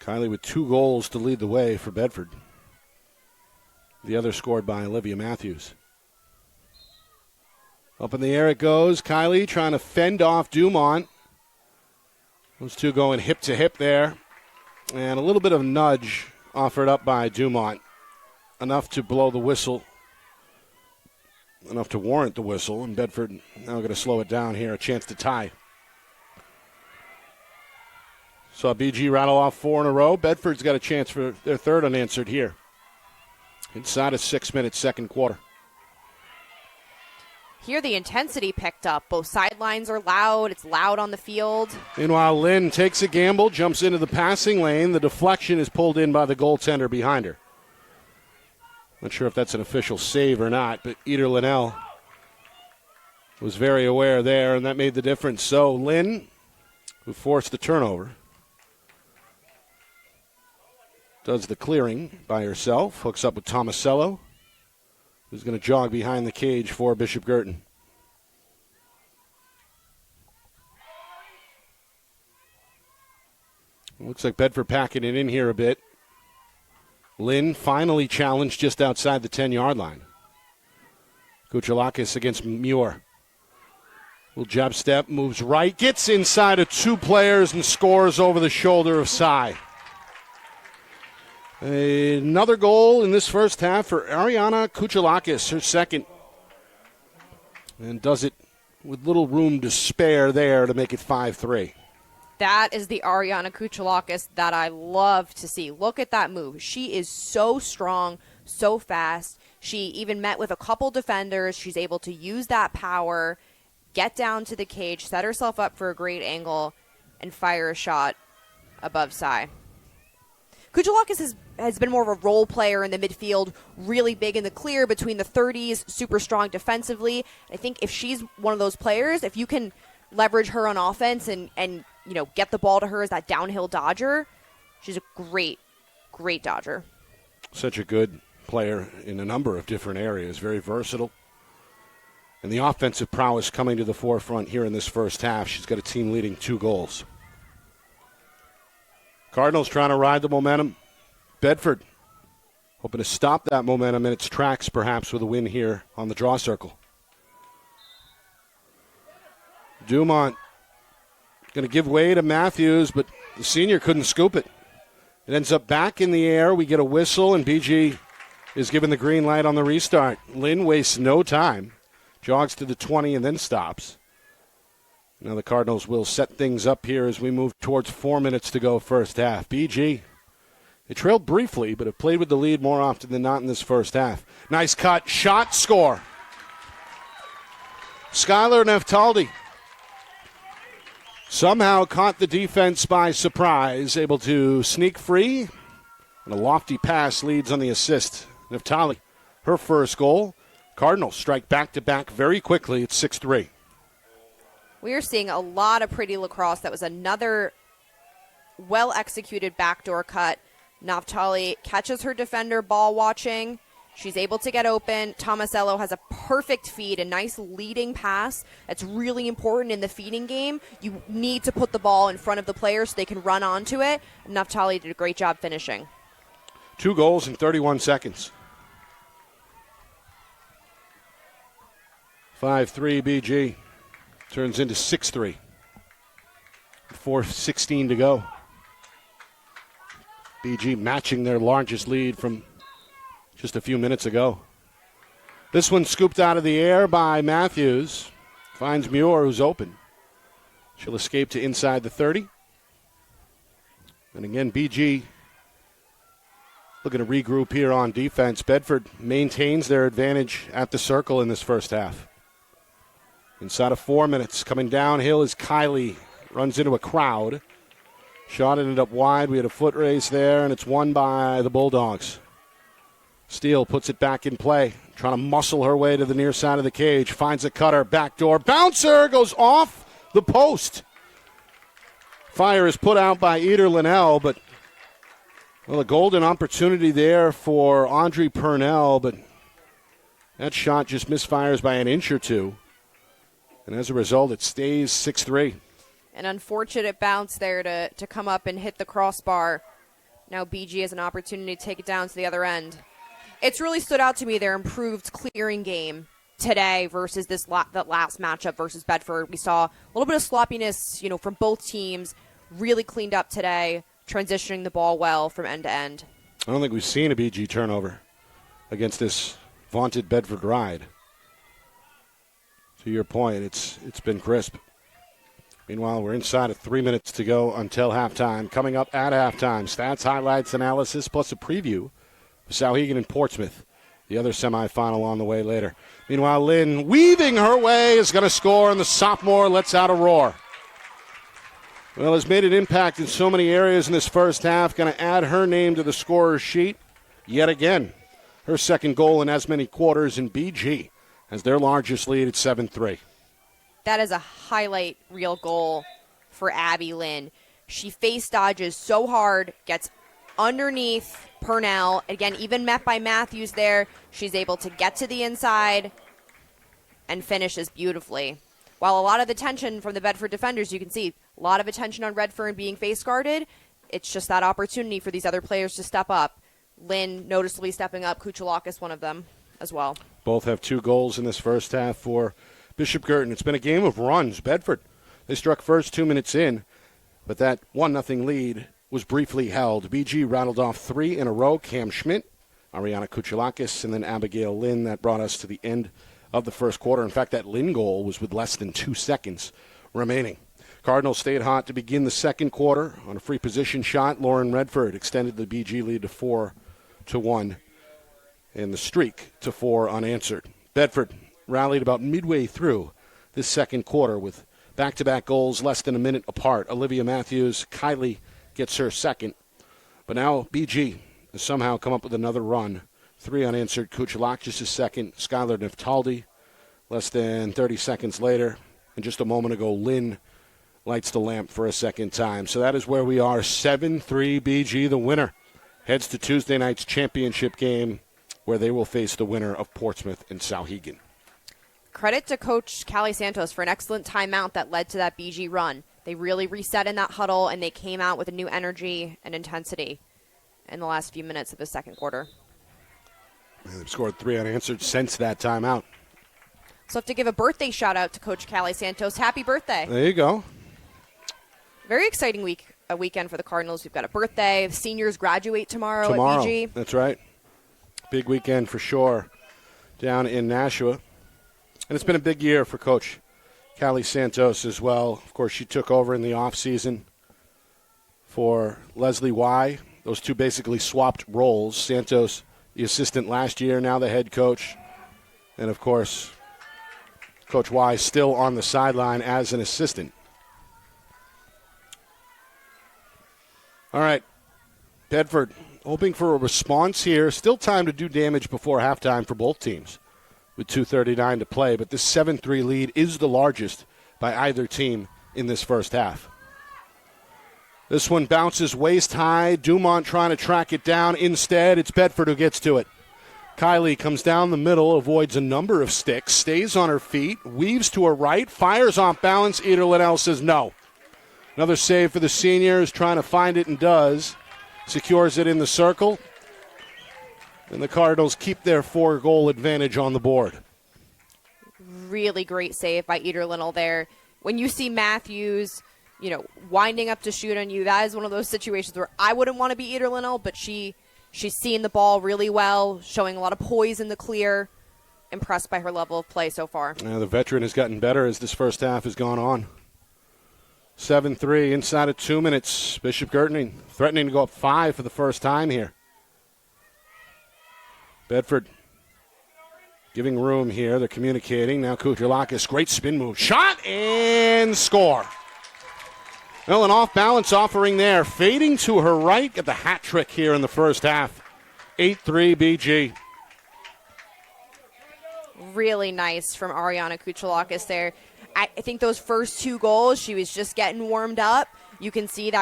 Kylie with 2 goals to lead the way for Bedford. The other scored by Olivia Matthews. Up in the air it goes. Kylie trying to fend off Dumont. Those two going hip to hip there. And a little bit of nudge offered up by Dumont. Enough to blow the whistle. Enough to warrant the whistle. And Bedford now going to slow it down here. A chance to tie. Saw BG rattle off 4 in a row. Bedford's got a chance for their third unanswered here. Inside a 6-minute second quarter. Here the intensity picked up. Both sidelines are loud. It's loud on the field. Meanwhile, Lynn takes a gamble, jumps into the passing lane. The deflection is pulled in by the goaltender behind her. Not sure if that's an official save or not, but Eder Linnell was very aware there, and that made the difference. So Lynn, who forced the turnover, does the clearing by herself, hooks up with Tomasello, who's going to jog behind the cage for Bishop Guertin. Looks like Bedford packing it in here a bit. Lynn finally challenged just outside the 10-yard line. Kuchalakis against Muir. Little jab step, moves right, gets inside of 2 players and scores over the shoulder of Sai. Another goal in this first half for Ariana Kuchalakis, her second. And does it with little room to spare there to make it 5-3. That is the Ariana Kuchelakis that I love to see. Look at that move. She is so strong, so fast. She even met with a couple defenders. She's able to use that power, get down to the cage, set herself up for a great angle, and fire a shot above Sai. Kuchelakis has been more of a role player in the midfield, really big in the clear between the 30s, super strong defensively. I think if she's one of those players, if you can leverage her on offense and get the ball to her as that downhill dodger, she's a great, great dodger. Such a good player in a number of different areas, very versatile. And the offensive prowess coming to the forefront here in this first half. She's got a team leading 2 goals. Cardinals trying to ride the momentum. Bedford hoping to stop that momentum in its tracks, perhaps, with a win here on the draw circle. Dumont going to give way to Matthews, but the senior couldn't scoop it. It ends up back in the air. We get a whistle, and BG is given the green light on the restart. Lynn wastes no time, jogs to the 20 and then stops. Now the Cardinals will set things up here as we move towards 4 minutes to go first half. BG, they trailed briefly, but have played with the lead more often than not in this first half. Nice cut, shot, score. Skylar Neftaldi somehow caught the defense by surprise, able to sneak free, and a lofty pass leads on the assist. Neftaldi, her first goal. Cardinals strike back-to-back very quickly. It's 6-3. We are seeing a lot of pretty lacrosse. That was another well-executed backdoor cut. Naftali catches her defender ball watching. She's able to get open. Tomasello has a perfect feed, a nice leading pass. That's really important in the feeding game. You need to put the ball in front of the player so they can run onto it. Naftali did a great job finishing. 2 goals in 31 seconds. 5-3 BG. Turns into 6-3. 4:16 to go. BG matching their largest lead from just a few minutes ago. This one scooped out of the air by Matthews. Finds Muir, who's open. She'll escape to inside the 30. And again, BG looking to regroup here on defense. Bedford maintains their advantage at the circle in this first half. Inside of 4 minutes, coming downhill is Kylie. Runs into a crowd. Shot ended up wide. We had a foot race there, and it's won by the Bulldogs. Steele puts it back in play, trying to muscle her way to the near side of the cage. Finds a cutter, backdoor bouncer, goes off the post. Fire is put out by Eder Linnell, but a golden opportunity there for Audrey Purnell, but that shot just misfires by an inch or two. And as a result, it stays 6-3. An unfortunate bounce there to come up and hit the crossbar. Now BG has an opportunity to take it down to the other end. It's really stood out to me their improved clearing game today versus that last matchup versus Bedford. We saw a little bit of sloppiness, from both teams. Really cleaned up today, transitioning the ball well from end to end. I don't think we've seen a BG turnover against this vaunted Bedford ride. To your point, it's been crisp. Meanwhile, we're inside of 3 minutes to go until halftime. Coming up at halftime, stats, highlights, analysis, plus a preview of Souhegan and Portsmouth, the other semifinal on the way later. Meanwhile, Lynn, weaving her way, is going to score, and the sophomore lets out a roar. Well, has made an impact in so many areas in this first half. Going to add her name to the scorer's sheet yet again. Her second goal in as many quarters, in BG has their largest lead at 7-3. That is a highlight reel goal for Abby Lynn. She face dodges so hard, gets underneath Purnell. Again, even met by Matthews there. She's able to get to the inside and finishes beautifully. While a lot of the tension from the Bedford defenders, you can see a lot of attention on Redfern being face guarded. It's just that opportunity for these other players to step up. Lynn noticeably stepping up. Kuchelakis, one of them as well. Both have 2 goals in this first half for Bishop Guertin. It's been a game of runs. Bedford, they struck first 2 minutes in, but that 1-0 lead was briefly held. BG rattled off 3 in a row. Cam Schmidt, Ariana Kuchelakis, and then Abigail Lynn. That brought us to the end of the first quarter. In fact, that Lynn goal was with less than 2 seconds remaining. Cardinals stayed hot to begin the second quarter on a free position shot. Lauren Redford extended the BG lead to 4-1 and the streak to 4 unanswered. Bedford rallied about midway through this second quarter with back-to-back goals less than a minute apart. Olivia Matthews, Kylie gets her second. But now BG has somehow come up with another run. 3 unanswered. Kuchalakis' second. Skylar Niftaldi less than 30 seconds later. And just a moment ago, Lynn lights the lamp for a second time. So that is where we are. 7-3 BG, the winner, heads to Tuesday night's championship game where they will face the winner of Portsmouth and Sauhegan. Credit to Coach Callie Santos for an excellent timeout that led to that BG run. They really reset in that huddle, and they came out with a new energy and intensity in the last few minutes of the second quarter. They've scored 3 unanswered since that timeout. So I have to give a birthday shout-out to Coach Callie Santos. Happy birthday. There you go. Very exciting weekend for the Cardinals. We've got a birthday. Seniors graduate tomorrow at BG. That's right. Big weekend for sure down in Nashua. And it's been a big year for Coach Callie Santos as well. Of course, she took over in the offseason for Leslie Y. Those two basically swapped roles. Santos, the assistant last year, now the head coach. And, of course, Coach Y still on the sideline as an assistant. All right, Bedford hoping for a response here. Still time to do damage before halftime for both teams with 2:39 to play. But this 7-3 lead is the largest by either team in this first half. This one bounces waist high. Dumont trying to track it down. Instead, it's Bedford who gets to it. Kylie comes down the middle, avoids a number of sticks, stays on her feet, weaves to her right, fires off balance. Eder Liddell says no. Another save for the seniors, trying to find it and does. Secures it in the circle. And the Cardinals keep their 4-goal advantage on the board. Really great save by Eder Liddell there. When you see Matthews, winding up to shoot on you, that is one of those situations where I wouldn't want to be Eder Liddell, but she's seeing the ball really well, showing a lot of poise in the clear. Impressed by her level of play so far. The veteran has gotten better as this first half has gone on. 7-3 inside of 2 minutes. Bishop Guertin threatening to go up 5 for the first time here. Bedford giving room here. They're communicating. Now Kuchalakis, great spin move. Shot and score. Well, an off-balance offering there. Fading to her right. Get the hat trick here in the first half. 8-3 BG. Really nice from Ariana Kuchalakis there. I think those first 2 goals, she was just getting warmed up. You can see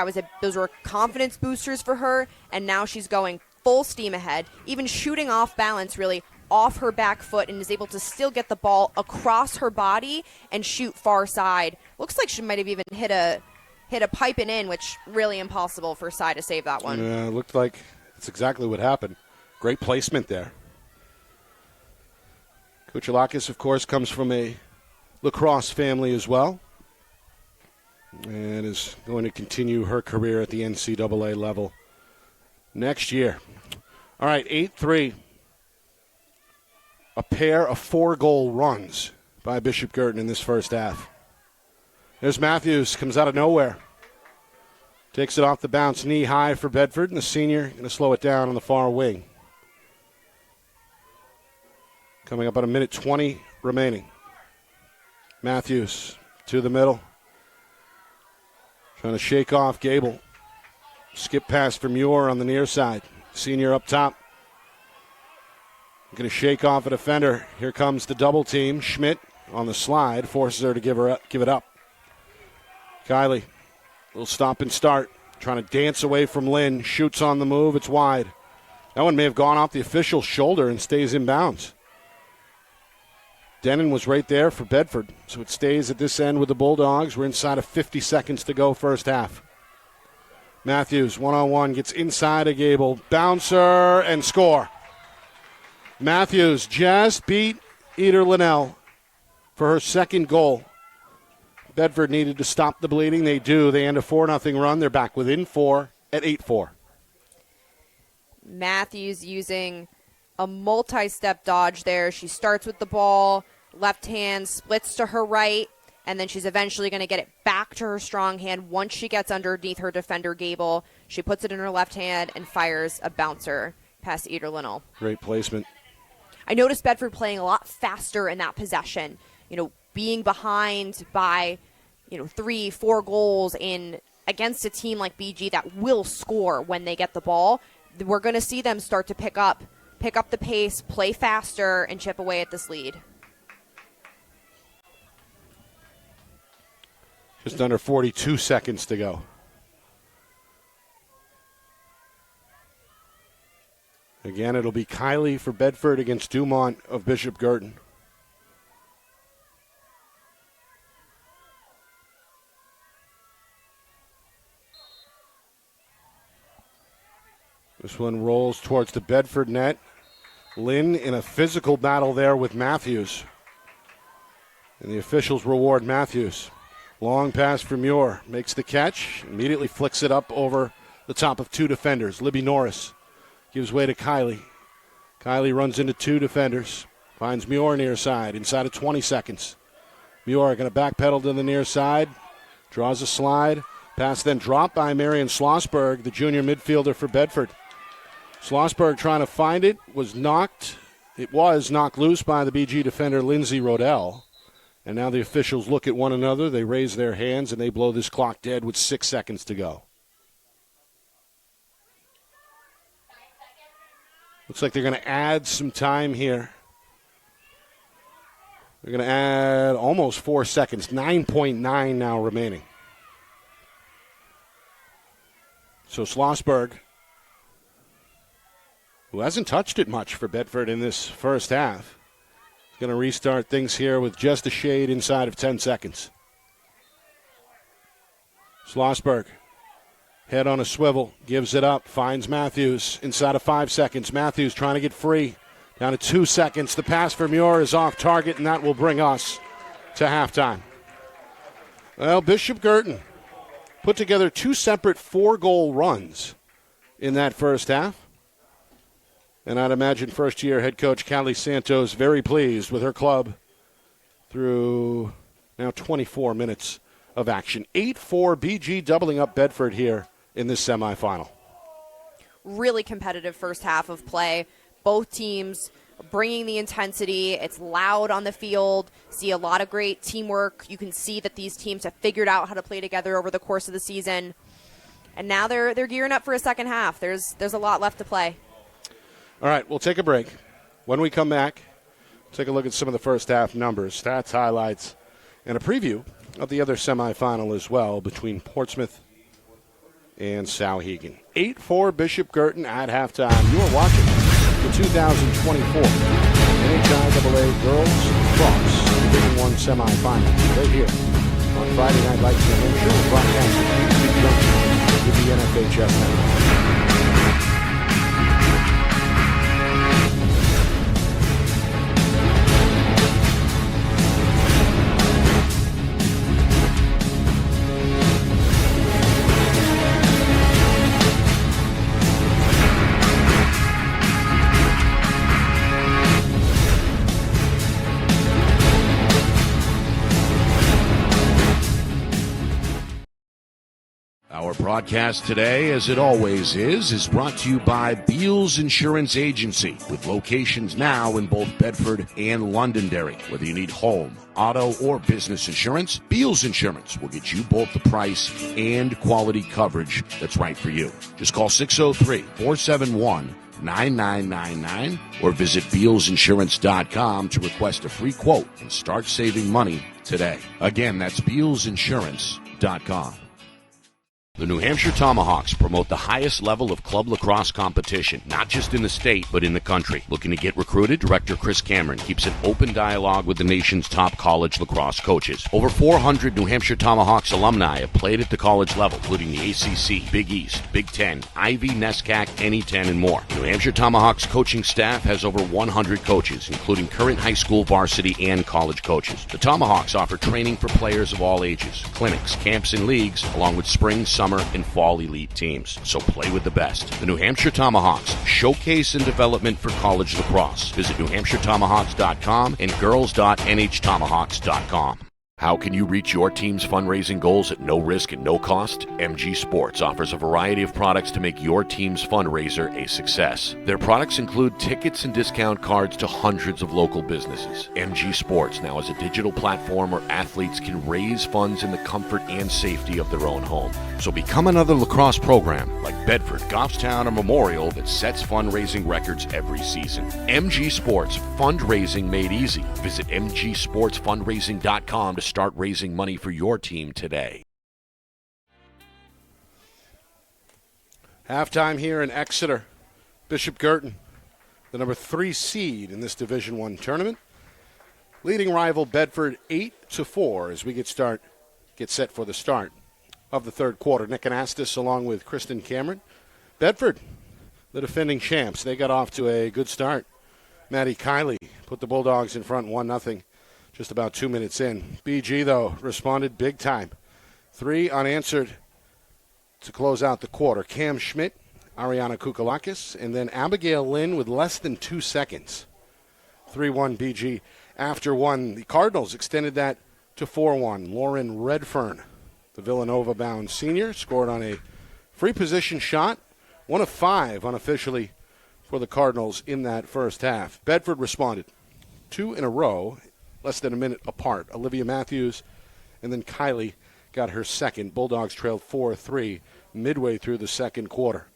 those were confidence boosters for her, and now she's going full steam ahead, even shooting off balance really off her back foot, and is able to still get the ball across her body and shoot far side. Looks like she might have even hit a pipe and in, which really impossible for Sai to save that one. Yeah, it looked like that's exactly what happened. Great placement there. Kuchalakis, of course, comes from a lacrosse family as well, and is going to continue her career at the NCAA level next year. All right, 8-3. A pair of 4-goal runs by Bishop Guertin in this first half. There's Matthews, comes out of nowhere. Takes it off the bounce, knee high for Bedford, and the senior going to slow it down on the far wing. Coming up on 1:20 remaining. Matthews to the middle. Trying to shake off Gable. Skip pass from Muir on the near side. Senior up top. Going to shake off a defender. Here comes the double team. Schmidt on the slide. Forces her to give it up. Kylie, little stop and start. Trying to dance away from Lynn. Shoots on the move. It's wide. That one may have gone off the official's shoulder and stays in bounds. Denon was right there for Bedford, so it stays at this end with the Bulldogs. We're inside of 50 seconds to go first half. Matthews, one-on-one, gets inside of Gable. Bouncer and score. Matthews just beat Eder Liddell for her second goal. Bedford needed to stop the bleeding. They do. They end a 4-0 run. They're back within 4 at 8-4. Matthews using a multi-step dodge there. She starts with the ball, Left hand splits to her right, and then she's eventually going to get it back to her strong hand. Once she gets underneath her defender, Gable, she puts it in her left hand and fires a bouncer past Eder Linnell. Great placement. I noticed Bedford playing a lot faster in that possession. Being behind by, 3-4 goals against a team like BG that will score when they get the ball. We're going to see them start to pick up the pace, play faster, and chip away at this lead. Just under 42 seconds to go. Again, it'll be Kylie for Bedford against Dumont of Bishop Guertin. This one rolls towards the Bedford net. Lynn in a physical battle there with Matthews. And the officials reward Matthews. Long pass for Muir. Makes the catch. Immediately flicks it up over the top of two defenders. Libby Norris gives way to Kylie. Kylie runs into two defenders. Finds Muir near side. Inside of 20 seconds. Muir going to backpedal to the near side. Draws a slide. Pass then dropped by Marion Schlossberg, the junior midfielder for Bedford. Schlossberg trying to find it. It was knocked loose by the BG defender Lindsay Rodell. And now the officials look at one another. They raise their hands and they blow this clock dead with 6 seconds to go. Looks like they're going to add some time here. They're going to add almost 4 seconds. 9.9 now remaining. So Schlossberg, who hasn't touched it much for Bedford in this first half, is going to restart things here with just a shade inside of 10 seconds. Schlossberg, head on a swivel, gives it up, finds Matthews inside of 5 seconds. Matthews trying to get free. Down to 2 seconds. The pass for Muir is off target, and that will bring us to halftime. Well, Bishop Guertin put together 2 separate 4-goal runs in that first half. And I'd imagine first-year head coach Callie Santos very pleased with her club through now 24 minutes of action. 8-4 BG doubling up Bedford here in this semifinal. Really competitive first half of play. Both teams bringing the intensity. It's loud on the field. See a lot of great teamwork. You can see that these teams have figured out how to play together over the course of the season. And now they're gearing up for a second half. There's a lot left to play. All right, we'll take a break. When we come back, take a look at some of the first half numbers, stats, highlights, and a preview of the other semifinal as well between Portsmouth and Souhegan. 8-4 Bishop Guertin at halftime. You are watching the 2024 NHIAA Girls Lacrosse Division I semifinal right here on Friday Night Lights in New Hampshire. We're broadcasting in conjunction with the NFHS Network. Our broadcast today, as it always is brought to you by Beals Insurance Agency, with locations now in both Bedford and Londonderry. Whether you need home, auto, or business insurance, Beals Insurance will get you both the price and quality coverage that's right for you. Just call 603-471-9999 or visit BealsInsurance.com to request a free quote and start saving money today. Again, that's BealsInsurance.com. The New Hampshire Tomahawks promote the highest level of club lacrosse competition, not just in the state, but in the country. Looking to get recruited? Director Chris Cameron keeps an open dialogue with the nation's top college lacrosse coaches. Over 400 New Hampshire Tomahawks alumni have played at the college level, including the ACC, Big East, Big Ten, Ivy, NESCAC, NE10, and more. The New Hampshire Tomahawks coaching staff has over 100 coaches, including current high school, varsity, and college coaches. The Tomahawks offer training for players of all ages, clinics, camps, and leagues, along with spring, summer, summer and fall elite teams. So play with the best. The New Hampshire Tomahawks, showcase and development for college lacrosse. Visit newhampshiretomahawks.com and girls.nhtomahawks.com. How can you reach your team's fundraising goals at no risk and no cost? MG Sports offers a variety of products to make your team's fundraiser a success. Their products include tickets and discount cards to hundreds of local businesses. MG Sports now has a digital platform where athletes can raise funds in the comfort and safety of their own home. So become another lacrosse program like Bedford, Goffstown, or Memorial that sets fundraising records every season. MG Sports, fundraising made easy. Visit mgsportsfundraising.com to start raising money for your team today. Halftime here in Exeter. Bishop Guertin, the number 3 seed in this Division I tournament, leading rival Bedford 8-4 as we get set for the start of the third quarter. Nick Anastas along with Kristen Cameron. Bedford, the defending champs, they got off to a good start. Maddie Kiley put the Bulldogs in front 1-0 just about 2 minutes in. BG, though, responded big time. 3 unanswered to close out the quarter. Cam Schmidt, Ariana Kukalakis, and then Abigail Lynn with less than 2 seconds. 3-1 BG. After 1, the Cardinals extended that to 4-1. Lauren Redfern, the Villanova-bound senior, scored on a free position shot. 1 of 5 unofficially for the Cardinals in that first half. Bedford responded 2 in a row, less than a minute apart. Olivia Matthews and then Kiley got her second. Bulldogs trailed 4-3 midway through the second quarter.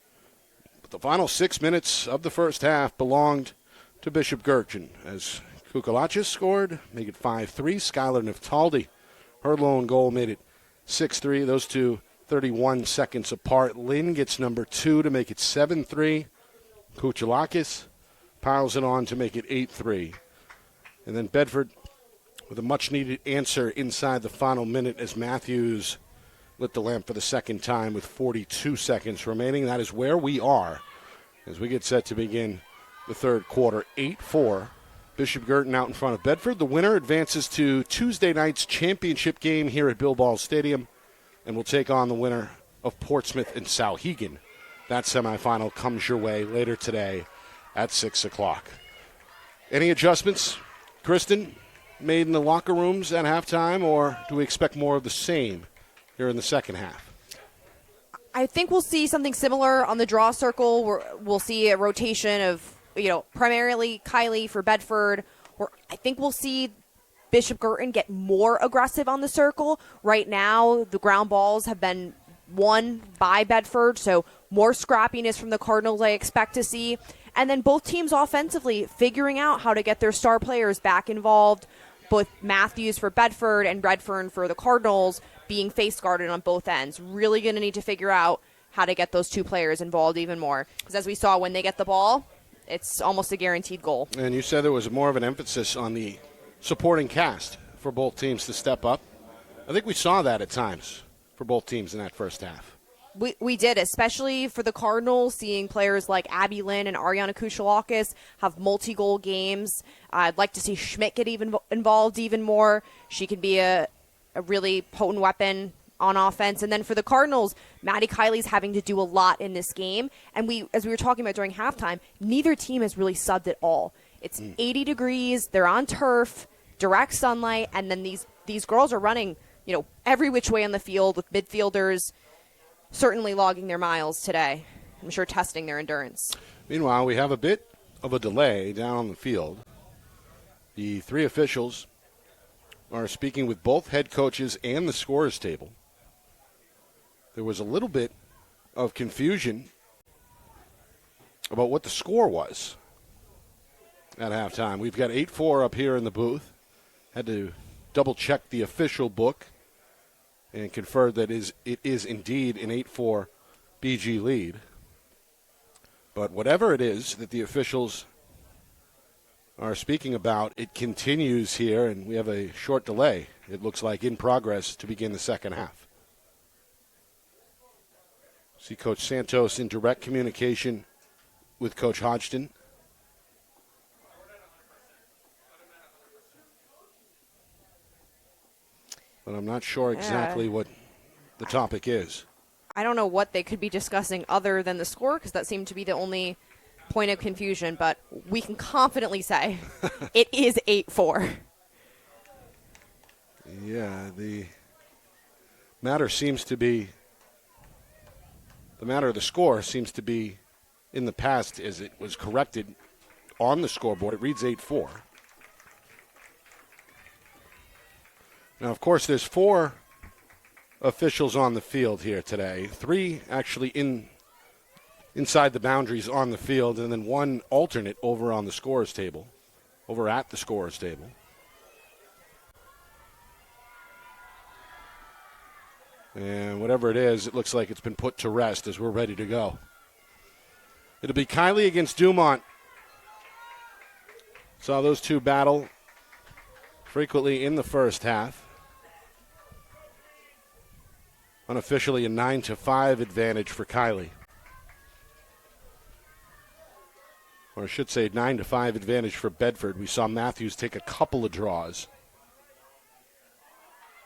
But the final 6 minutes of the first half belonged to Bishop Guertin as Kukalachis scored, make it 5-3. Skylar Niftaldi, her lone goal made it 6-3. Those two 31 seconds apart. Lynn gets number 2 to make it 7-3. Kukalachis piles it on to make it 8-3. And then Bedford with a much-needed answer inside the final minute as Matthews lit the lamp for the second time with 42 seconds remaining. That is where we are as we get set to begin the third quarter. 8-4. Bishop Guertin out in front of Bedford. The winner advances to Tuesday night's championship game here at Bill Ball Stadium and will take on the winner of Portsmouth and Souhegan. That semifinal comes your way later today at 6 o'clock. Any adjustments, Kristen, made in the locker rooms at halftime, or do we expect more of the same here in the second half? I think we'll see something similar on the draw circle. We'll see a rotation of, primarily Kiley for Bedford. I think we'll see Bishop Guertin get more aggressive on the circle. Right now, the ground balls have been won by Bedford, so more scrappiness from the Cardinals I expect to see. And then both teams offensively figuring out how to get their star players back involved. Both Matthews for Bedford and Redfern for the Cardinals being face guarded on both ends. Really going to need to figure out how to get those two players involved even more. Because as we saw, when they get the ball, it's almost a guaranteed goal. And you said there was more of an emphasis on the supporting cast for both teams to step up. I think we saw that at times for both teams in that first half. We did, especially for the Cardinals, seeing players like Abby Lynn and Ariana Kukalakis have multi-goal games. I'd like to see Schmidt get involved even more. She can be a really potent weapon on offense. And then for the Cardinals, Maddie Kiley's having to do a lot in this game. And as we were talking about during halftime, neither team has really subbed at all. It's 80 degrees, they're on turf, direct sunlight, and then these girls are running, every which way on the field with midfielders certainly logging their miles today. I'm sure testing their endurance. Meanwhile, we have a bit of a delay down on the field. The 3 officials are speaking with both head coaches and the scorers table. There was a little bit of confusion about what the score was at halftime. We've got 8-4 up here in the booth. Had to double-check the official book and confer that it is indeed an 8-4 BG lead. But whatever it is that the officials are speaking about, it continues here, and we have a short delay, it looks like, in progress to begin the second half. See Coach Santos in direct communication with Coach Hodgson. But I'm not sure exactly what the topic is. I don't know what they could be discussing other than the score, because that seemed to be the only point of confusion, but we can confidently say it is 8-4. Yeah, the matter of the score seems to be in the past as it was corrected on the scoreboard. It reads 8-4. Now, of course, there's 4 officials on the field here today. 3 actually inside the boundaries on the field, and then 1 alternate over at the scorer's table. And whatever it is, it looks like it's been put to rest as we're ready to go. It'll be Kylie against Dumont. Saw those two battle frequently in the first half. Unofficially a 9-5 advantage for Kylie. Or I should say 9-5 advantage for Bedford. We saw Matthews take a couple of draws.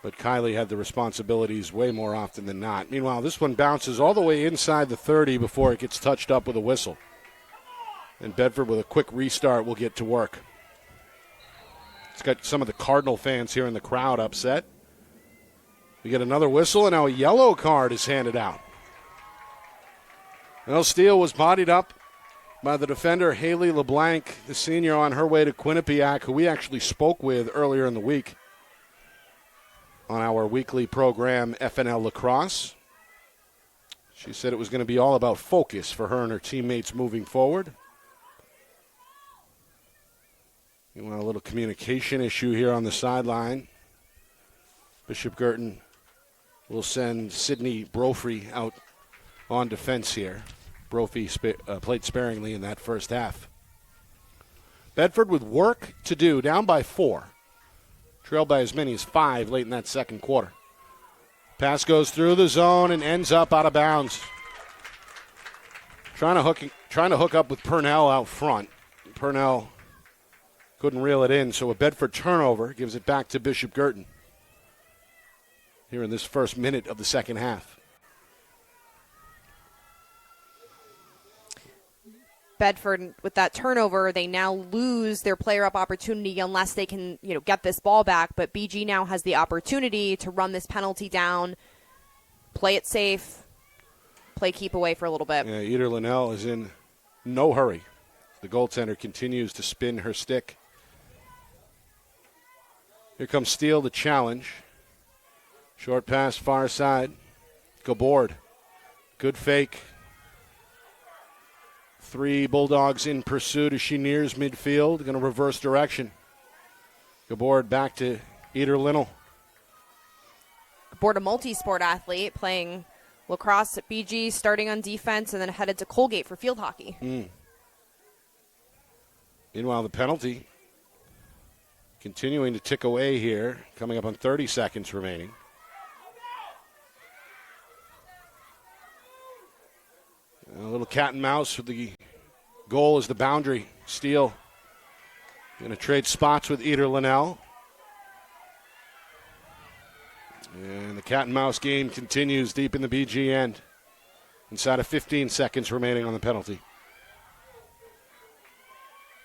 But Kylie had the responsibilities way more often than not. Meanwhile, this one bounces all the way inside the 30 before it gets touched up with a whistle. And Bedford, with a quick restart, will get to work. It's got some of the Cardinal fans here in the crowd upset. We get another whistle, and now a yellow card is handed out. Well, Steele was bodied up by the defender, Haley LeBlanc, the senior, on her way to Quinnipiac, who we actually spoke with earlier in the week on our weekly program, FNL Lacrosse. She said it was going to be all about focus for her and her teammates moving forward. Meanwhile, a little communication issue here on the sideline. Bishop Guertin will send Sydney Brophy out on defense here. Brophy played sparingly in that first half. Bedford with work to do, down by 4. Trailed by as many as 5 late in that second quarter. Pass goes through the zone and ends up out of bounds. Trying to hook up with Purnell out front. Purnell couldn't reel it in, so a Bedford turnover gives it back to Bishop Guertin here in this first minute of the second half. Bedford, with that turnover, they now lose their player-up opportunity unless they can, get this ball back. But BG now has the opportunity to run this penalty down, play it safe, play keep away for a little bit. Yeah, Eder Linnell is in no hurry. The goaltender continues to spin her stick. Here comes Steele, the challenge. Short pass, far side. Go board. Good fake. 3 Bulldogs in pursuit as she nears midfield. Going to reverse direction. Gabord back to Eder Linnell. Gabord, a multi-sport athlete, playing lacrosse at BG, starting on defense, and then headed to Colgate for field hockey. Meanwhile, the penalty continuing to tick away here, coming up on 30 seconds remaining. A little cat and mouse with the goal as the boundary. Steele going to trade spots with Eder Linnell. And the cat and mouse game continues deep in the BG end. Inside of 15 seconds remaining on the penalty.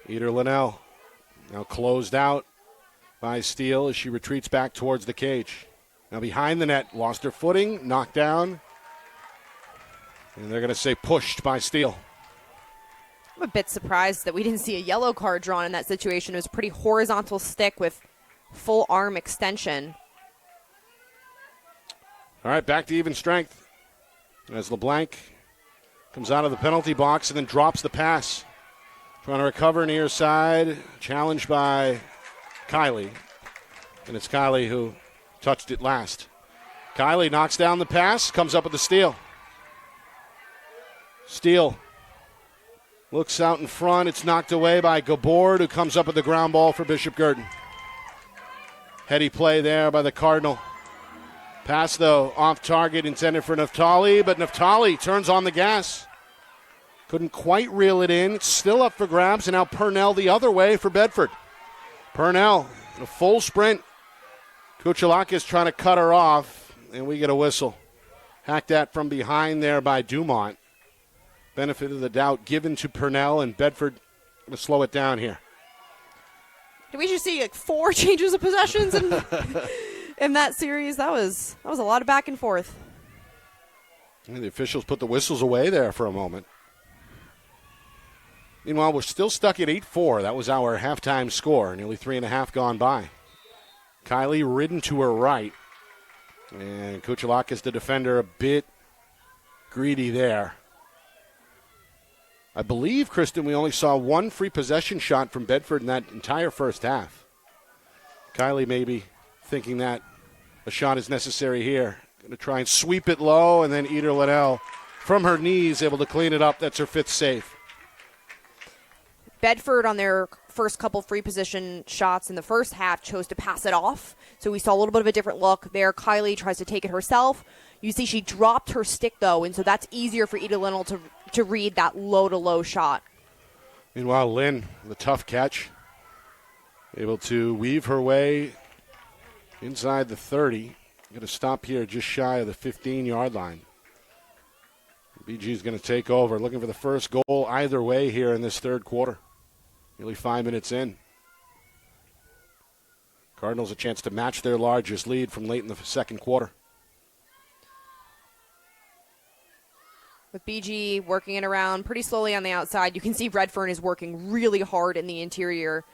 Eder Linnell now closed out by Steele as she retreats back towards the cage. Now behind the net, lost her footing, knocked down. And they're going to say pushed by Steele. I'm a bit surprised that we didn't see a yellow card drawn in that situation. It was a pretty horizontal stick with full arm extension. All right, back to even strength as LeBlanc comes out of the penalty box and then drops the pass. Trying to recover near side, challenged by Kylie. And it's Kylie who touched it last. Kylie knocks down the pass, comes up with the steal. Steele looks out in front. It's knocked away by Gabord, who comes up with the ground ball for Bishop Guertin. Heady play there by the Cardinal. Pass, though, off target, intended for Naftali, but Naftali turns on the gas. Couldn't quite reel it in. It's still up for grabs, and now Purnell the other way for Bedford. Purnell in a full sprint. Kuchelakis trying to cut her off, and we get a whistle. Hacked at from behind there by Dumont. Benefit of the doubt given to Purnell, and Bedford going to slow it down here. Did we just see like 4 changes of possessions in that series? That was a lot of back and forth. And the officials put the whistles away there for a moment. Meanwhile, we're still stuck at 8-4. That was our halftime score. Nearly 3.5 gone by. Kylie ridden to her right. And Kuchelakis, the defender, a bit greedy there. I believe, Kristen, we only saw 1 free possession shot from Bedford in that entire first half. Kylie maybe thinking that a shot is necessary here. Going to try and sweep it low, and then Eder Liddell from her knees able to clean it up. That's her 5th save. Bedford, on their first couple free position shots in the first half, chose to pass it off. So we saw a little bit of a different look there. Kylie tries to take it herself. You see she dropped her stick, though, and so that's easier for Eder Liddell to read that low-to-low shot. Meanwhile, Lynn, the tough catch, able to weave her way inside the 30. Going to stop here just shy of the 15-yard line. BG's going to take over, looking for the first goal either way here in this third quarter. Nearly 5 minutes in. Cardinals a chance to match their largest lead from late in the second quarter. With BG working it around pretty slowly on the outside, you can see Redfern is working really hard in the interior,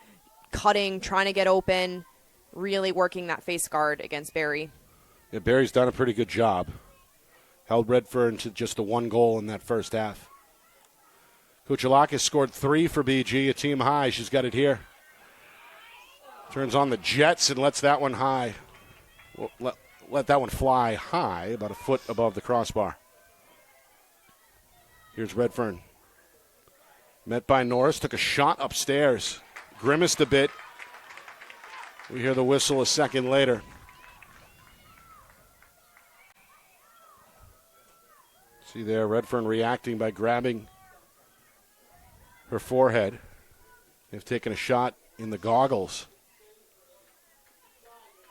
cutting, trying to get open, really working that face guard against Barry. Yeah, Barry's done a pretty good job. Held Redfern to just the 1 goal in that first half. Kuchelakis scored 3 for BG, a team high. She's got it here. Turns on the Jets and lets that one high. Well, let that one fly high, about a foot above the crossbar. Here's Redfern. Met by Norris, took a shot upstairs. Grimaced a bit. We hear the whistle a second later. See there, Redfern reacting by grabbing her forehead. They've taken a shot in the goggles.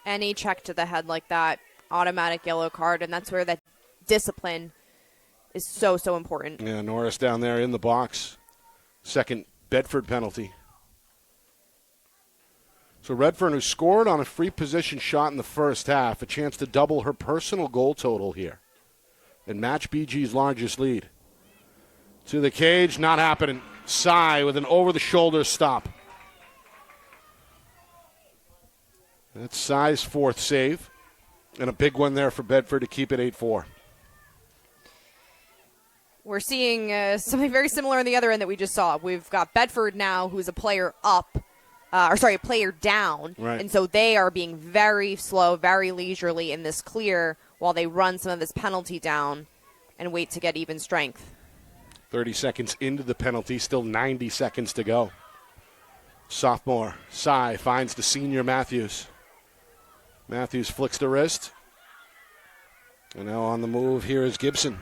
Any check to the head like that, automatic yellow card, and that's where that discipline is so important. Yeah, Norris down there in the box. Second Bedford penalty. So Redfern, who scored on a free position shot in the first half, a chance to double her personal goal total here and match BG's largest lead. To the cage, not happening. Sy with an over-the-shoulder stop. That's Sy's 4th save, and a big one there for Bedford to keep it 8-4. We're seeing something very similar on the other end that we just saw. We've got Bedford now, who's a player a player down. Right. And so they are being very slow, very leisurely in this clear while they run some of this penalty down and wait to get even strength. 30 seconds into the penalty, still 90 seconds to go. Sophomore Sy finds the senior Matthews. Matthews flicks the wrist. And now on the move here is Gibson.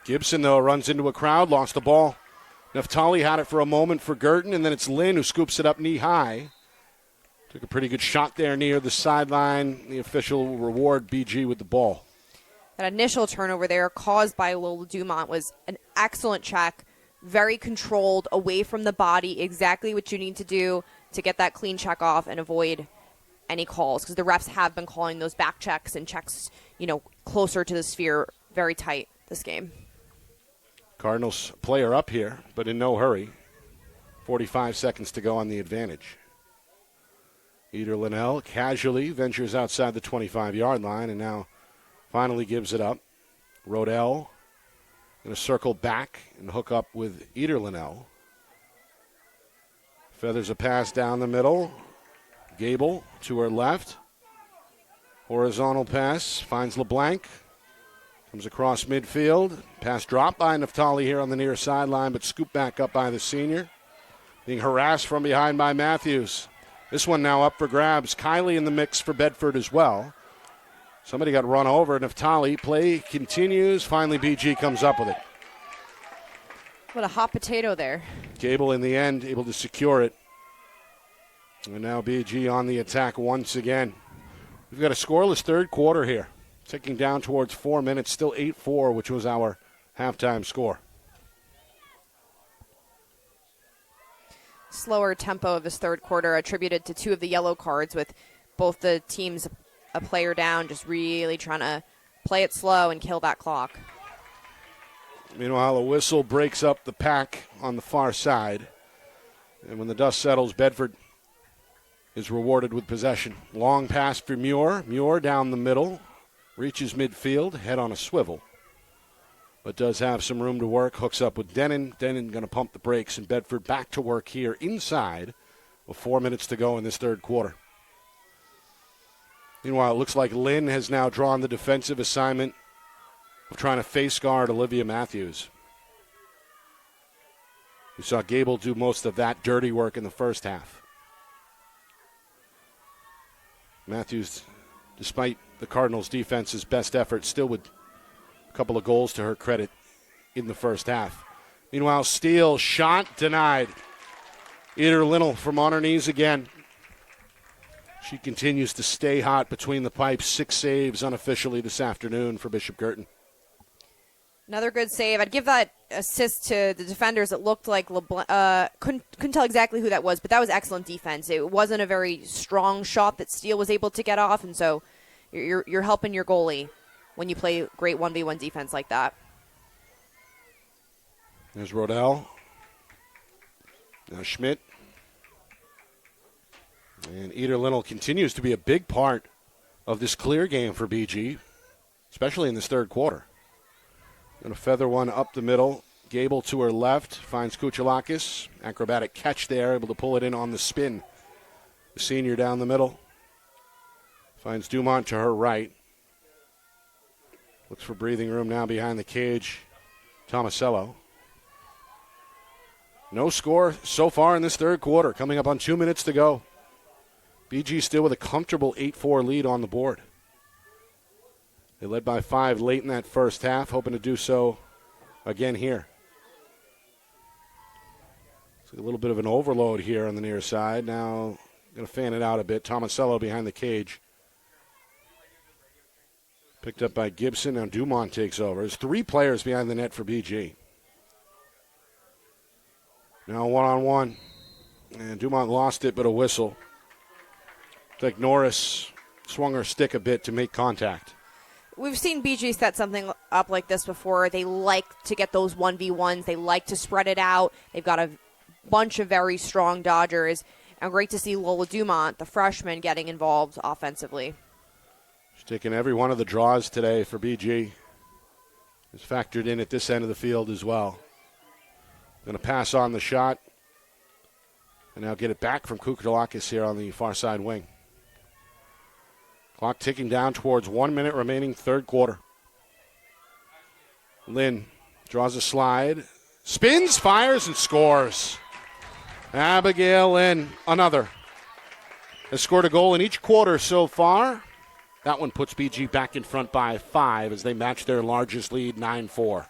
Gibson, though, runs into a crowd, lost the ball. Naftali had it for a moment for Guertin, and then it's Lynn who scoops it up knee high. Took a pretty good shot there near the sideline. The official will reward BG with the ball. That initial turnover there caused by Lola Dumont was an excellent check, very controlled, away from the body, exactly what you need to do to get that clean check off and avoid any calls, because the refs have been calling those back checks and checks, closer to the sphere very tight this game. Cardinals player up here, but in no hurry. 45 seconds to go on the advantage. Eder Liddell casually ventures outside the 25-yard line and now finally gives it up. Rodell going to circle back and hook up with Eder Liddell. Feathers a pass down the middle. Gable to her left. Horizontal pass finds LeBlanc. Comes across midfield. Pass dropped by Naftali here on the near sideline, but scooped back up by the senior. Being harassed from behind by Matthews. This one now up for grabs. Kylie in the mix for Bedford as well. Somebody got run over. Naftali. Play continues. Finally, BG comes up with it. What a hot potato there. Gable in the end able to secure it. And now BG on the attack once again. We've got a scoreless third quarter here. Ticking down towards 4 minutes, still 8-4, which was our halftime score. Slower tempo of this third quarter attributed to 2 of the yellow cards, with both the teams a player down, just really trying to play it slow and kill that clock. Meanwhile, a whistle breaks up the pack on the far side. And when the dust settles, Bedford is rewarded with possession. Long pass for Muir. Muir down the middle. Reaches midfield, head on a swivel. But does have some room to work. Hooks up with Denon. Denon going to pump the brakes, and Bedford back to work here inside with 4 minutes to go in this third quarter. Meanwhile, it looks like Lynn has now drawn the defensive assignment of trying to face guard Olivia Matthews. We saw Gable do most of that dirty work in the first half. Matthews, despite the Cardinals' defense's best effort, still with a couple of goals to her credit in the first half. Meanwhile, Steele, shot denied. Eder Linnell from on her knees again. She continues to stay hot between the pipes. 6 saves unofficially this afternoon for Bishop Guertin. Another good save. I'd give that assist to the defenders. It looked like couldn't tell exactly who that was, but that was excellent defense. It wasn't a very strong shot that Steele was able to get off, and so you're helping your goalie when you play great 1v1 defense like that. There's Rodell. Now Schmidt. And Eder Linnell continues to be a big part of this clear game for BG, especially in this third quarter. Going to feather one up the middle. Gable to her left, finds Kuchelakis. Acrobatic catch there, able to pull it in on the spin. The senior down the middle. Finds Dumont to her right. Looks for breathing room now behind the cage. Tomasello. No score so far in this third quarter, coming up on 2 minutes to go. BG still with a comfortable 8-4 lead on the board. They led by 5 late in that first half, hoping to do so again here. A little bit of an overload here on the near side. Now going to fan it out a bit. Tomasello behind the cage. Picked up by Gibson. Now Dumont takes over. There's 3 players behind the net for BG. Now one-on-one. And Dumont lost it, but a whistle. It's like Norris swung her stick a bit to make contact. We've seen BG set something up like this before. They like to get those 1v1s. They like to spread it out. They've got a bunch of very strong Dodgers. And great to see Lola Dumont, the freshman, getting involved offensively. She's taken every one of the draws today for BG. It's factored in at this end of the field as well. Going to pass on the shot. And now get it back from Kuchelakis here on the far side wing. Clock ticking down towards 1 minute remaining third quarter. Lynn draws a slide. Spins, fires, and scores. Abigail Lynn, another. Has scored a goal in each quarter so far. That one puts BG back in front by 5 as they match their largest lead, 9-4.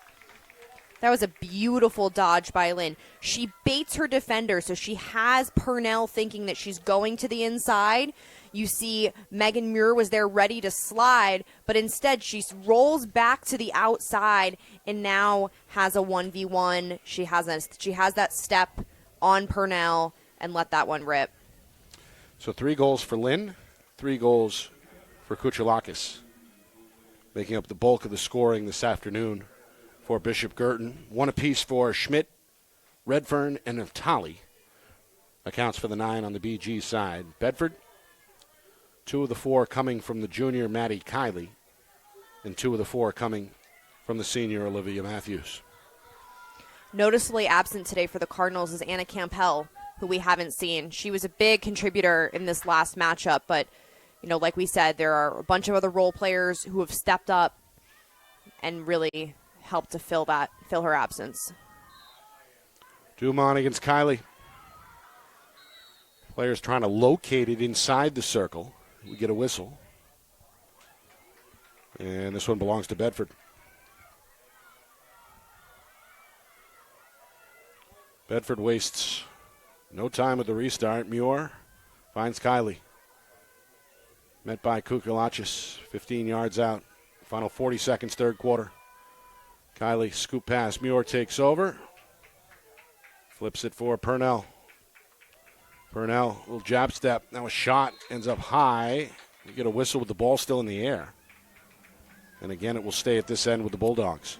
That was a beautiful dodge by Lynn. She baits her defender, so she has Purnell thinking that she's going to the inside. You see Megan Muir was there ready to slide, but instead she rolls back to the outside and now has a 1v1. She has that step on Purnell and let that one rip. So 3 goals for Lynn, 3 goals for Kuchelakis, making up the bulk of the scoring this afternoon for Bishop Guertin. 1 apiece for Schmidt, Redfern, and Naftali. Accounts for the 9 on the BG side. Bedford, 2 of the 4 coming from the junior Maddie Kiley, and 2 of the 4 coming from the senior Olivia Matthews. Noticeably absent today for the Cardinals is Anna Campbell, who we haven't seen. She was a big contributor in this last matchup, but like we said, there are a bunch of other role players who have stepped up and really helped to fill her absence. Dumont against Kiley. Players trying to locate it inside the circle. We get a whistle. And this one belongs to Bedford. Bedford wastes no time with the restart. Muir finds Kiley. Met by Kuchelakis, 15 yards out. Final 40 seconds, third quarter. Kylie, scoop pass. Muir takes over. Flips it for Purnell. Purnell, little jab step. Now a shot ends up high. You get a whistle with the ball still in the air. And again, it will stay at this end with the Bulldogs.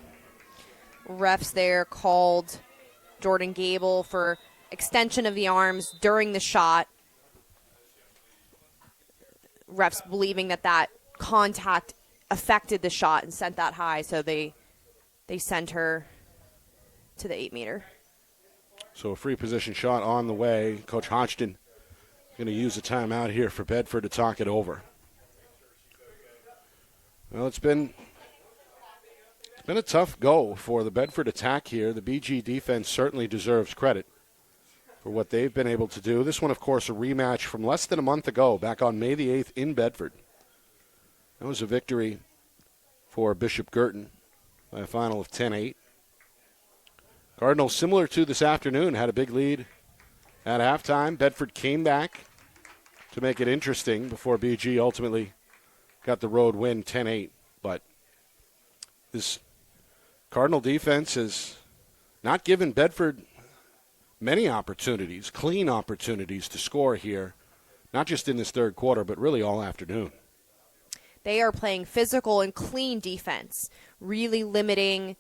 Refs there called Jordan Gable for extension of the arms during the shot. Refs believing that contact affected the shot and sent that high, so they sent her to the 8-meter. So a free position shot on the way. Coach Hodgson going to use a timeout here for Bedford to talk it over. Well, it's been a tough go for the Bedford attack here. The BG defense certainly deserves credit for what they've been able to do. This one, of course, a rematch from less than a month ago, back on May the 8th in Bedford. That was a victory for Bishop Guertin by a final of 10-8. Cardinals, similar to this afternoon, had a big lead at halftime. Bedford came back to make it interesting before BG ultimately got the road win 10-8. But this Cardinal defense has not given Bedford many opportunities, clean opportunities to score here, not just in this third quarter, but really all afternoon. They are playing physical and clean defense, really limiting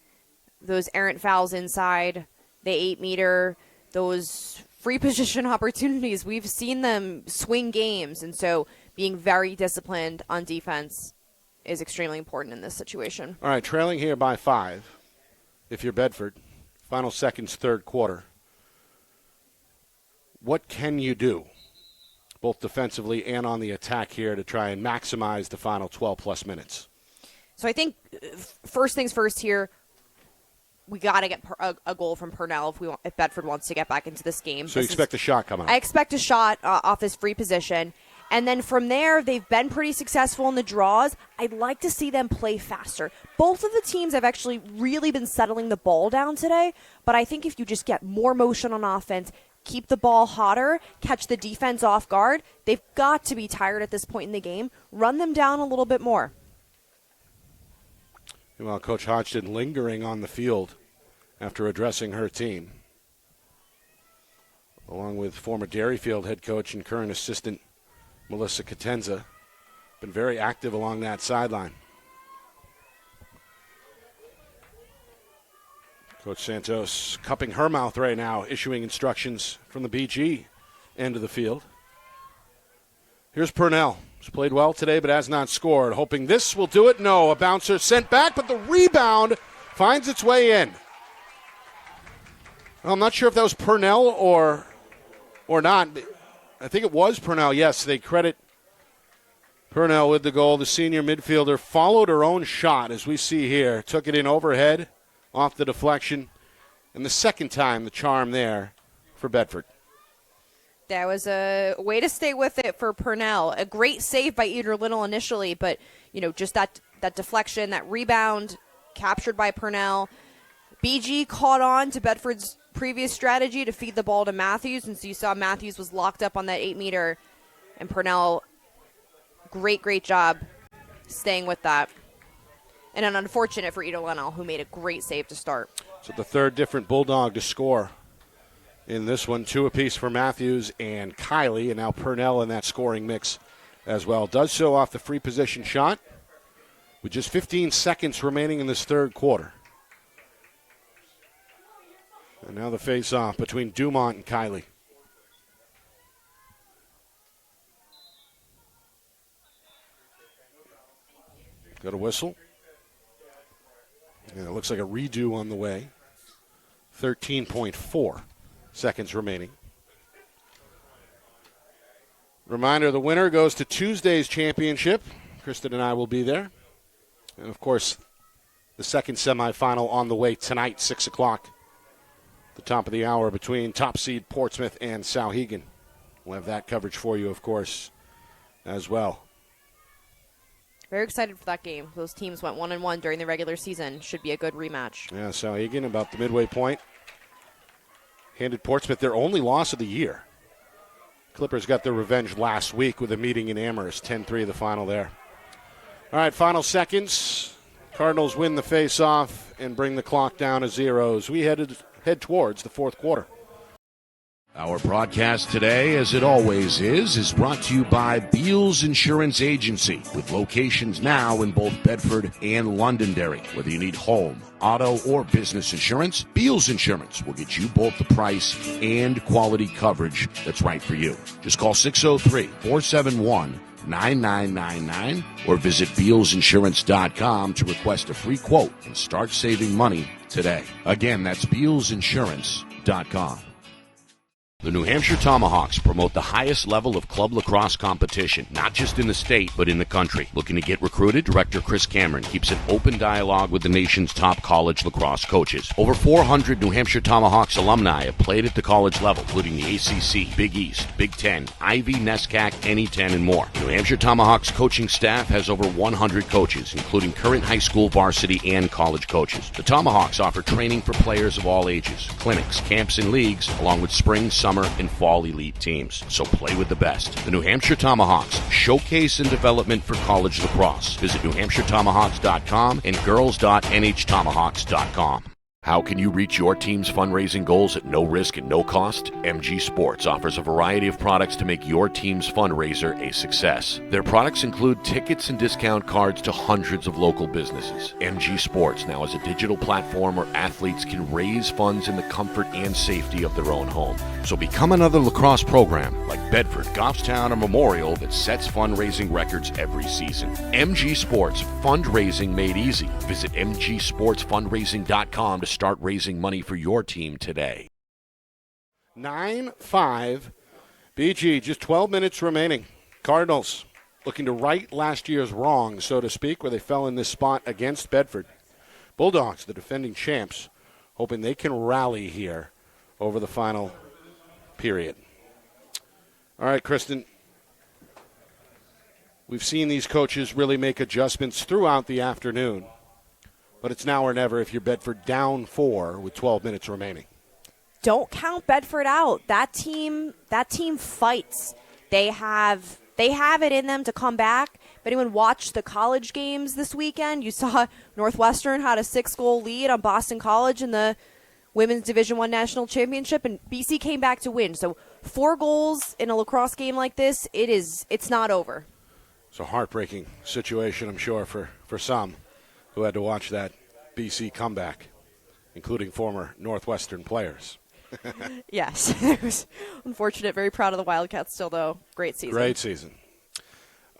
those errant fouls inside the 8-meter, those free position opportunities. We've seen them swing games, and so being very disciplined on defense is extremely important in this situation. All right, trailing here by 5 if you're Bedford. Final seconds, third quarter. What can you do, both defensively and on the attack here, to try and maximize the final 12-plus minutes? So I think first things first here, we got to get a goal from Purnell if Bedford wants to get back into this game. So you expect a shot coming up? I expect a shot off his free position. And then from there, they've been pretty successful in the draws. I'd like to see them play faster. Both of the teams have actually really been settling the ball down today. But I think if you just get more motion on offense, keep the ball hotter, catch the defense off guard, they've got to be tired at this point in the game. Run them down a little bit more. Well, Coach Hodgson lingering on the field after addressing her team, along with former Dairyfield head coach and current assistant Melissa Catenza. Been very active along that sideline. Coach Santos cupping her mouth right now, issuing instructions from the BG end of the field. Here's Purnell. She's played well today but has not scored. Hoping this will do it. No, a bouncer sent back, but the rebound finds its way in. Well, I'm not sure if that was Purnell or not. I think it was Purnell. Yes, they credit Purnell with the goal. The senior midfielder followed her own shot, as we see here. Took it in overhead, off the deflection. And the second time, the charm there for Bedford. That was a way to stay with it for Purnell. A great save by Eder Little initially, but just that deflection, that rebound captured by Purnell. BG caught on to Bedford's previous strategy to feed the ball to Matthews, and so you saw Matthews was locked up on that 8-meter, and Purnell, great job staying with that. And an unfortunate for Eder Little, who made a great save to start. So the third different Bulldog to score in this one, 2 apiece for Matthews and Kylie, and now Purnell in that scoring mix as well. Does so off the free position shot with just 15 seconds remaining in this third quarter. And now the face-off between Dumont and Kylie. Got a whistle. And it looks like a redo on the way. 13.4 seconds remaining. Reminder, the winner goes to Tuesday's championship. Kristen and I will be there. And, of course, the second semifinal on the way tonight, 6 o'clock. The top of the hour between top seed Portsmouth and Souhegan. We'll have that coverage for you, of course, as well. Very excited for that game. Those teams went 1-1 during the regular season. Should be a good rematch. Yeah, Souhegan about the midway point handed Portsmouth their only loss of the year. Clippers got their revenge last week with a meeting in Amherst. 10-3 the final there. All right, final seconds. Cardinals win the face-off and bring the clock down to zeros. We head towards the fourth quarter. Our broadcast today, as it always is brought to you by Beals Insurance Agency, with locations now in both Bedford and Londonderry. Whether you need home, auto, or business insurance, Beals Insurance will get you both the price and quality coverage that's right for you. Just call 603-471-9999 or visit BealsInsurance.com to request a free quote and start saving money today. Again, that's BealsInsurance.com. The New Hampshire Tomahawks promote the highest level of club lacrosse competition, not just in the state, but in the country. Looking to get recruited? Director Chris Cameron keeps an open dialogue with the nation's top college lacrosse coaches. Over 400 New Hampshire Tomahawks alumni have played at the college level, including the ACC, Big East, Big Ten, Ivy, NESCAC, NE10, and more. New Hampshire Tomahawks coaching staff has over 100 coaches, including current high school, varsity, and college coaches. The Tomahawks offer training for players of all ages, clinics, camps, and leagues, along with spring, summer, and fall elite teams. So play with the best. The New Hampshire Tomahawks, showcase and development for college lacrosse. Visit NewHampshireTomahawks.com and girls.nhtomahawks.com. How can you reach your team's fundraising goals at no risk and no cost? MG Sports offers a variety of products to make your team's fundraiser a success. Their products include tickets and discount cards to hundreds of local businesses. MG Sports now has a digital platform where athletes can raise funds in the comfort and safety of their own home. So become another lacrosse program like Bedford, Goffstown, or Memorial that sets fundraising records every season. MG Sports, fundraising made easy. Visit mgsportsfundraising.com to start raising money for your team today. 9-5. BG, just 12 minutes remaining. Cardinals looking to right last year's wrong, so to speak, where they fell in this spot against Bedford. Bulldogs, the defending champs, hoping they can rally here over the final period. All right, Kristen. We've seen these coaches really make adjustments throughout the afternoon. But it's now or never if you're Bedford down 4 with 12 minutes remaining. Don't count Bedford out. That team fights. They have it in them to come back. If anyone watched the college games this weekend, you saw Northwestern had a 6-goal lead on Boston College in the Women's Division I National Championship, and BC came back to win. So 4 goals in a lacrosse game like this, it's not over. It's a heartbreaking situation, I'm sure, for some who had to watch that BC comeback, including former Northwestern players. Yes. It was unfortunate. Very proud of the Wildcats still, though. Great season. Great season.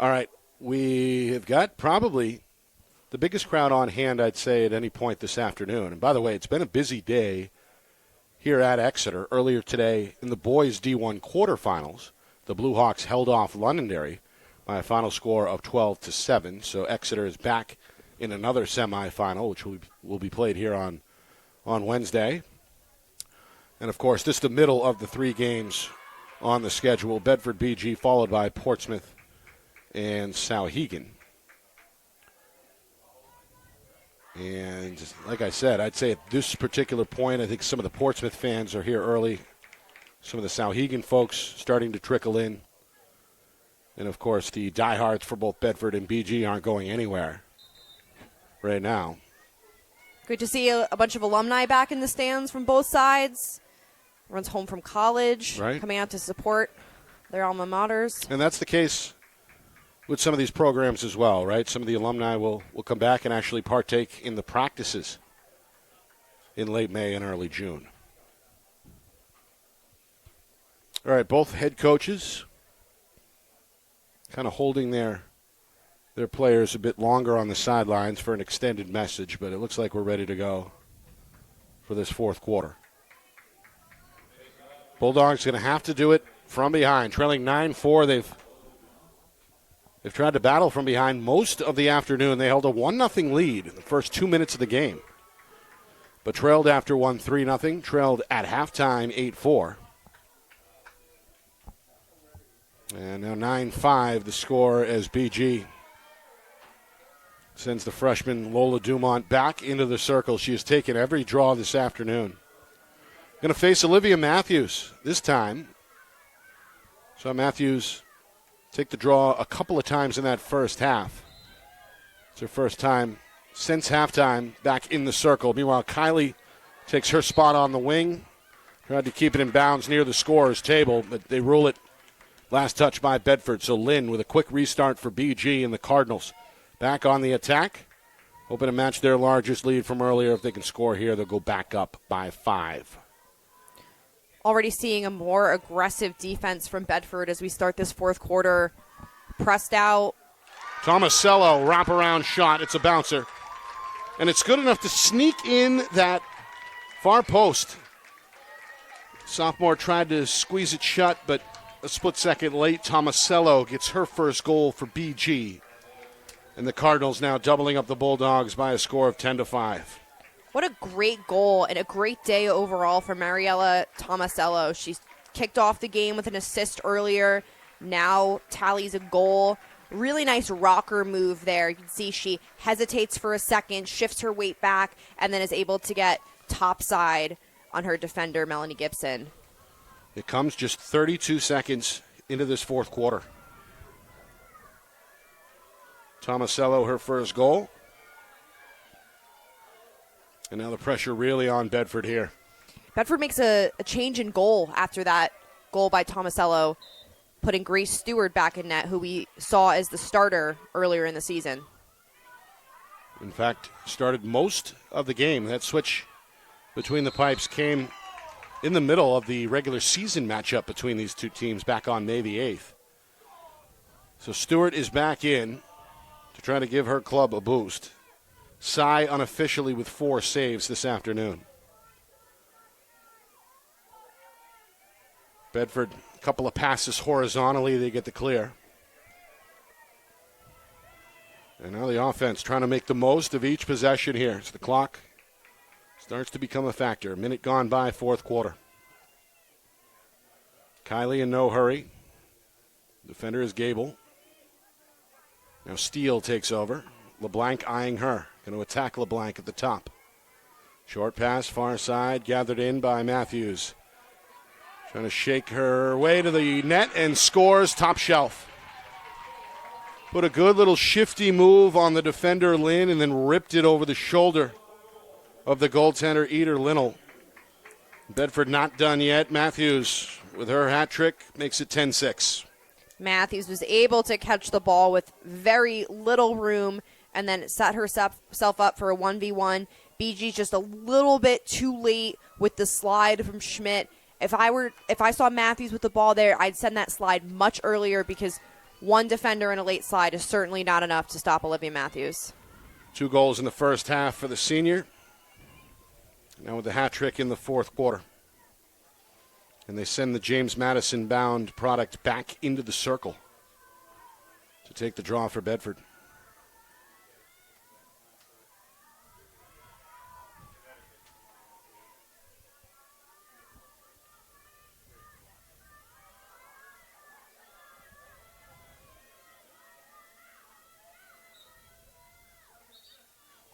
All right. We have got probably the biggest crowd on hand, I'd say, at any point this afternoon. And by the way, it's been a busy day here at Exeter. Earlier today in the boys D1 quarterfinals, the Blue Hawks held off Londonderry by a final score of 12-7. So Exeter is back in another semifinal, which will be played here on Wednesday. And, of course, this is the middle of the 3 games on the schedule. Bedford BG followed by Portsmouth and Souhegan. And like I said, I'd say at this particular point, I think some of the Portsmouth fans are here early. Some of the Souhegan folks starting to trickle in. And, of course, the diehards for both Bedford and BG aren't going anywhere right now. Good to see a bunch of alumni back in the stands from both sides. Everyone's home from college, right, coming out to support their alma maters. And that's the case with some of these programs as well, right? Some of the alumni will come back and actually partake in the practices in late May and early June. All right, both head coaches kind of holding their players a bit longer on the sidelines for an extended message, but it looks like we're ready to go for this fourth quarter. Bulldogs going to have to do it from behind, trailing 9-4. They've tried to battle from behind most of the afternoon. They held a 1-0 lead in the first 2 minutes of the game, but trailed after 3-0, trailed at halftime 8-4. And now 9-5 the score as BG sends the freshman Lola Dumont back into the circle. She has taken every draw this afternoon. Going to face Olivia Matthews this time. Saw Matthews take the draw a couple of times in that first half. It's her first time since halftime back in the circle. Meanwhile, Kylie takes her spot on the wing. Tried to keep it in bounds near the scorer's table, but they rule it. Last touch by Bedford. So Lynn with a quick restart for BG and the Cardinals. Back on the attack. Hoping to match their largest lead from earlier. If they can score here, they'll go back up by 5. Already seeing a more aggressive defense from Bedford as we start this fourth quarter. Pressed out. Tomasello, wraparound shot. It's a bouncer. And it's good enough to sneak in that far post. Sophomore tried to squeeze it shut, but a split second late. Tomasello gets her first goal for BG. And the Cardinals now doubling up the Bulldogs by a score of 10-5. What a great goal and a great day overall for Mariella Tomasello. She's kicked off the game with an assist earlier. Now tallies a goal. Really nice rocker move there. You can see she hesitates for a second, shifts her weight back, and then is able to get topside on her defender, Melanie Gibson. It comes just 32 seconds into this fourth quarter. Tomasello, her first goal. And now the pressure really on Bedford here. Bedford makes a change in goal after that goal by Tomasello, putting Grace Stewart back in net, who we saw as the starter earlier in the season. In fact, started most of the game. That switch between the pipes came in the middle of the regular season matchup between these two teams back on May the 8th. So Stewart is back in to try to give her club a boost. Cy unofficially with 4 saves this afternoon. Bedford, a couple of passes horizontally, they get the clear. And now the offense trying to make the most of each possession here as the clock starts to become a factor. A minute gone by, fourth quarter. Kylie in no hurry. Defender is Gable. Now Steele takes over. LeBlanc eyeing her. Going to attack LeBlanc at the top. Short pass, far side, gathered in by Matthews. Trying to shake her way to the net and scores top shelf. Put a good little shifty move on the defender, Lynn, and then ripped it over the shoulder of the goaltender, Eder Linnell. Bedford not done yet. Matthews with her hat trick makes it 10-6. Matthews was able to catch the ball with very little room and then set herself up for a 1v1. BG just a little bit too late with the slide from Schmidt. If I saw Matthews with the ball there, I'd send that slide much earlier because one defender in a late slide is certainly not enough to stop Olivia Matthews. 2 goals in the first half for the senior. Now with the hat trick in the fourth quarter. And they send the James Madison bound product back into the circle to take the draw for Bedford.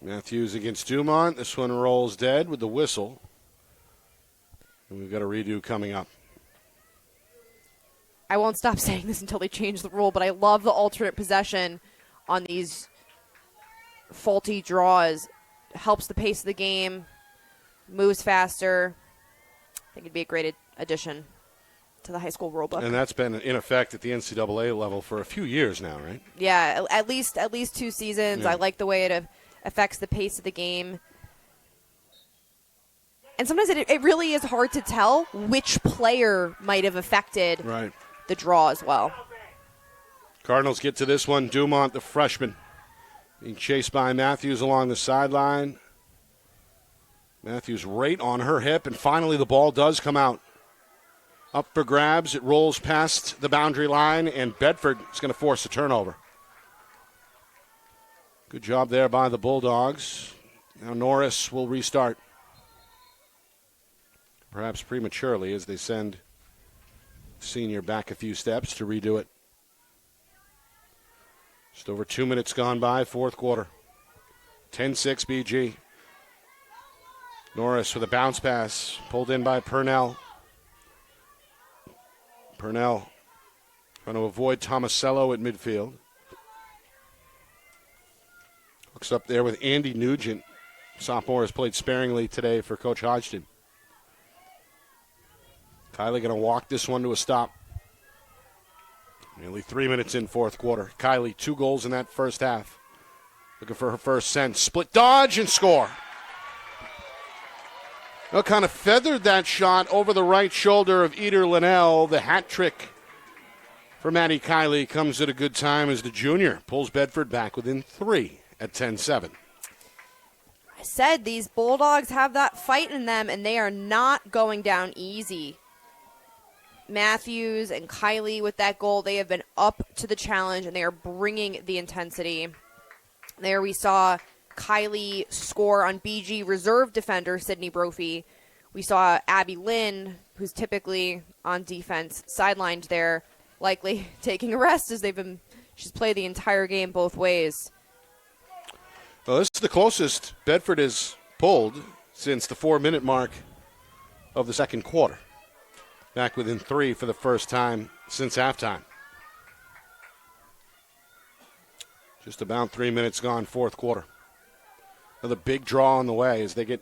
Matthews against Dumont. This one rolls dead with the whistle. And we've got a redo coming up. I won't stop saying this until they change the rule, but I love the alternate possession on these faulty draws. It helps the pace of the game, moves faster. I think it'd be a great addition to the high school rulebook. And that's been in effect at the NCAA level for a few years now, right? Yeah, at least 2 seasons. Yeah. I like the way it affects the pace of the game. And sometimes it really is hard to tell which player might have affected the draw as well. Cardinals get to this one. Dumont, the freshman, being chased by Matthews along the sideline. Matthews right on her hip, and finally the ball does come out. Up for grabs. It rolls past the boundary line, and Bedford is going to force a turnover. Good job there by the Bulldogs. Now Norris will restart. Perhaps prematurely as they send senior back a few steps to redo it. Just over 2 minutes gone by, fourth quarter. 10-6 BG. Norris with a bounce pass, pulled in by Purnell. Purnell trying to avoid Tomasello at midfield. Looks up there with Andy Nugent. Sophomore has played sparingly today for Coach Hodgson. Kylie going to walk this one to a stop. Nearly 3 minutes in fourth quarter. Kylie, 2 goals in that first half. Looking for her first send. Split dodge and score. Well, kind of feathered that shot over the right shoulder of Eder Linnell. The hat trick for Maddie Kylie comes at a good time as the junior pulls Bedford back within 3 at 10-7. I said these Bulldogs have that fight in them, and they are not going down easy. Matthews and Kylie with that goal, they have been up to the challenge, and they are bringing the intensity. There we saw Kylie score on BG reserve defender Sydney Brophy. We saw Abby Lynn, who's typically on defense, sidelined there, likely taking a rest as she's played the entire game both ways. Well, this is the closest Bedford has pulled since the 4-minute mark of the second quarter. Back within 3 for the first time since halftime. Just about 3 minutes gone, fourth quarter. Another big draw on the way as they get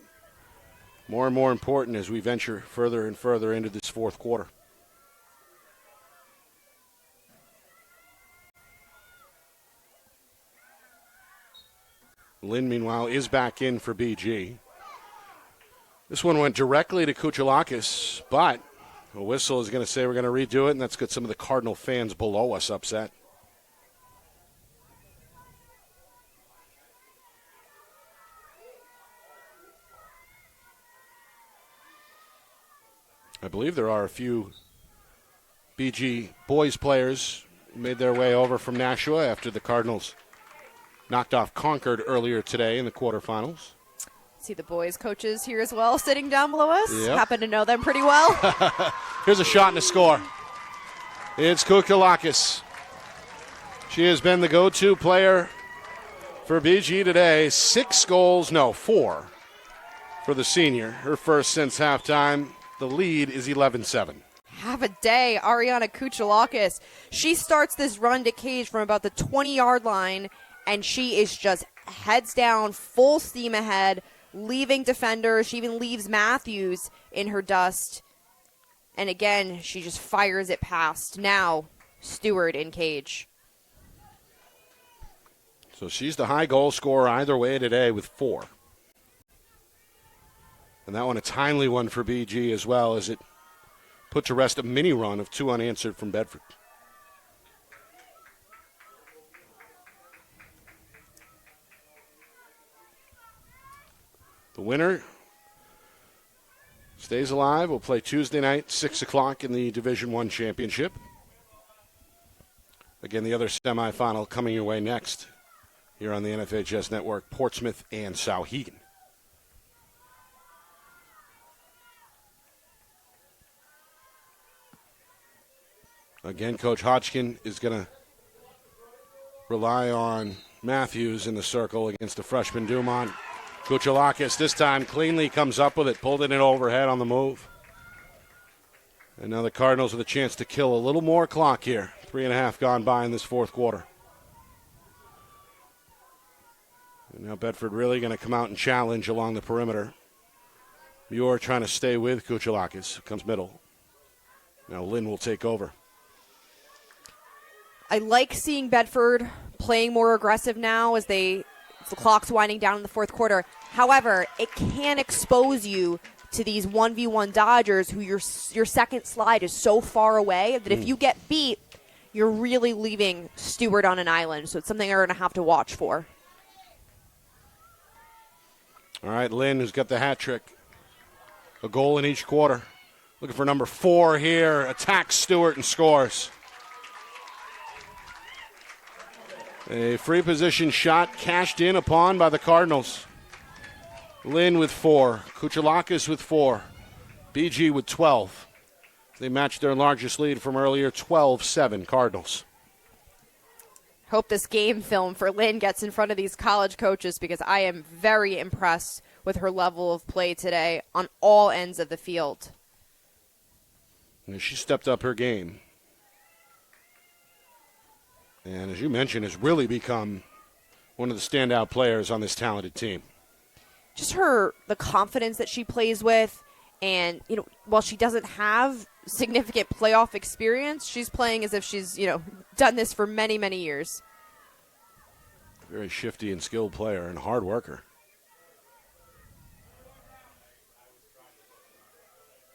more and more important as we venture further and further into this fourth quarter. Lynn, meanwhile, is back in for BG. This one went directly to Kuchalakis, but a whistle is going to say we're going to redo it, and that's got some of the Cardinal fans below us upset. I believe there are a few BG boys players who made their way over from Nashua after the Cardinals knocked off Concord earlier today in the quarterfinals. See the boys' coaches here as well, sitting down below us. Yep. Happen to know them pretty well. Here's a shot and a score. It's Kukalakis. She has been the go-to player for BG today. 4 for the senior. Her first since halftime. The lead is 11-7. Have a day, Ariana Kuchalakis. She starts this run to cage from about the 20-yard line, and she is just heads down, full steam ahead, leaving defenders. She even leaves Matthews in her dust. And again, she just fires it past. Now, Stewart in cage. So she's the high goal scorer either way today with 4. And that one a timely one for BG as well, as it put to rest a mini run of 2 unanswered from Bedford. The winner stays alive. We'll play Tuesday night, 6 o'clock in the Division I Championship. Again, the other semifinal coming your way next here on the NFHS Network, Portsmouth and Souhegan. Again, Coach Hodgkin is going to rely on Matthews in the circle against the freshman Dumont. Kuchalakis this time cleanly comes up with it, pulled it in overhead on the move. And now the Cardinals with a chance to kill a little more clock here. 3.5 gone by in this fourth quarter. And now Bedford really going to come out and challenge along the perimeter. Muir trying to stay with Kuchalakis, who comes middle. Now Lynn will take over. I like seeing Bedford playing more aggressive now as the clock's winding down in the fourth quarter. However, it can expose you to these 1v1 Dodgers who your second slide is so far away that if you get beat, you're really leaving Stewart on an island. So it's something they're going to have to watch for. All right, Lynn, who's got the hat trick. A goal in each quarter. Looking for number 4 here. Attacks Stewart and scores. A free position shot cashed in upon by the Cardinals. Lynn with 4. Kuchalakis with 4. BG with 12. They matched their largest lead from earlier, 12-7 Cardinals. Hope this game film for Lynn gets in front of these college coaches because I am very impressed with her level of play today on all ends of the field. And she stepped up her game. And as you mentioned, has really become one of the standout players on this talented team. Just the confidence that she plays with, and, while she doesn't have significant playoff experience, she's playing as if she's, done this for many, many years. Very shifty and skilled player and hard worker.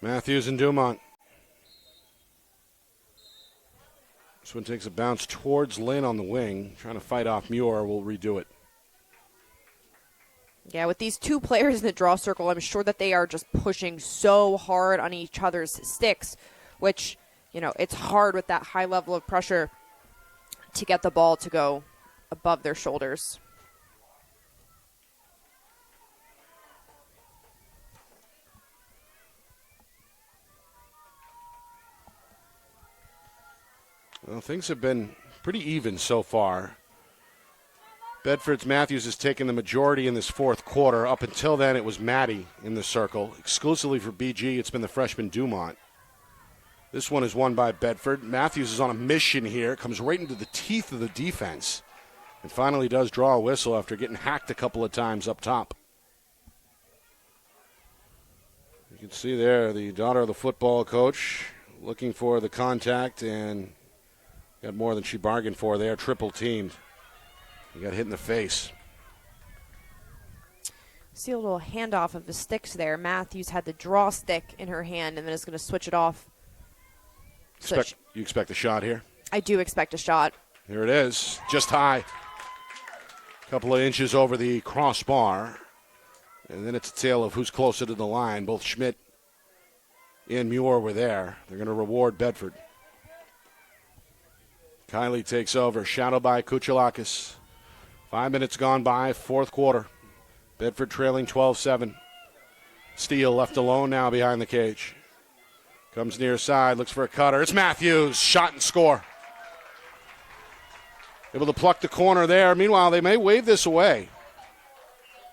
Matthews and Dumont. This one takes a bounce towards Lynn on the wing. Trying to fight off Muir. We'll redo it. Yeah, with these two players in the draw circle, I'm sure that they are just pushing so hard on each other's sticks, which, it's hard with that high level of pressure to get the ball to go above their shoulders. Well, things have been pretty even so far. Bedford's Matthews has taken the majority in this fourth quarter. Up until then, it was Maddie in the circle. Exclusively for BG, it's been the freshman Dumont. This one is won by Bedford. Matthews is on a mission here. Comes right into the teeth of the defense. And finally does draw a whistle after getting hacked a couple of times up top. You can see there the daughter of the football coach looking for the contact and got more than she bargained for there. Triple teamed. He got hit in the face. See a little handoff of the sticks there. Matthews had the draw stick in her hand and then is going to switch it off. You expect a shot here? I do expect a shot. Here it is. Just high. A couple of inches over the crossbar. And then it's a tale of who's closer to the line. Both Schmidt and Muir were there. They're going to reward Bedford. Kylie takes over. Shadowed by Kuchelakis. 5 minutes gone by, fourth quarter. Bedford trailing 12-7. Steele left alone now behind the cage. Comes near side, looks for a cutter. It's Matthews. Shot and score. Able to pluck the corner there. Meanwhile, they may wave this away.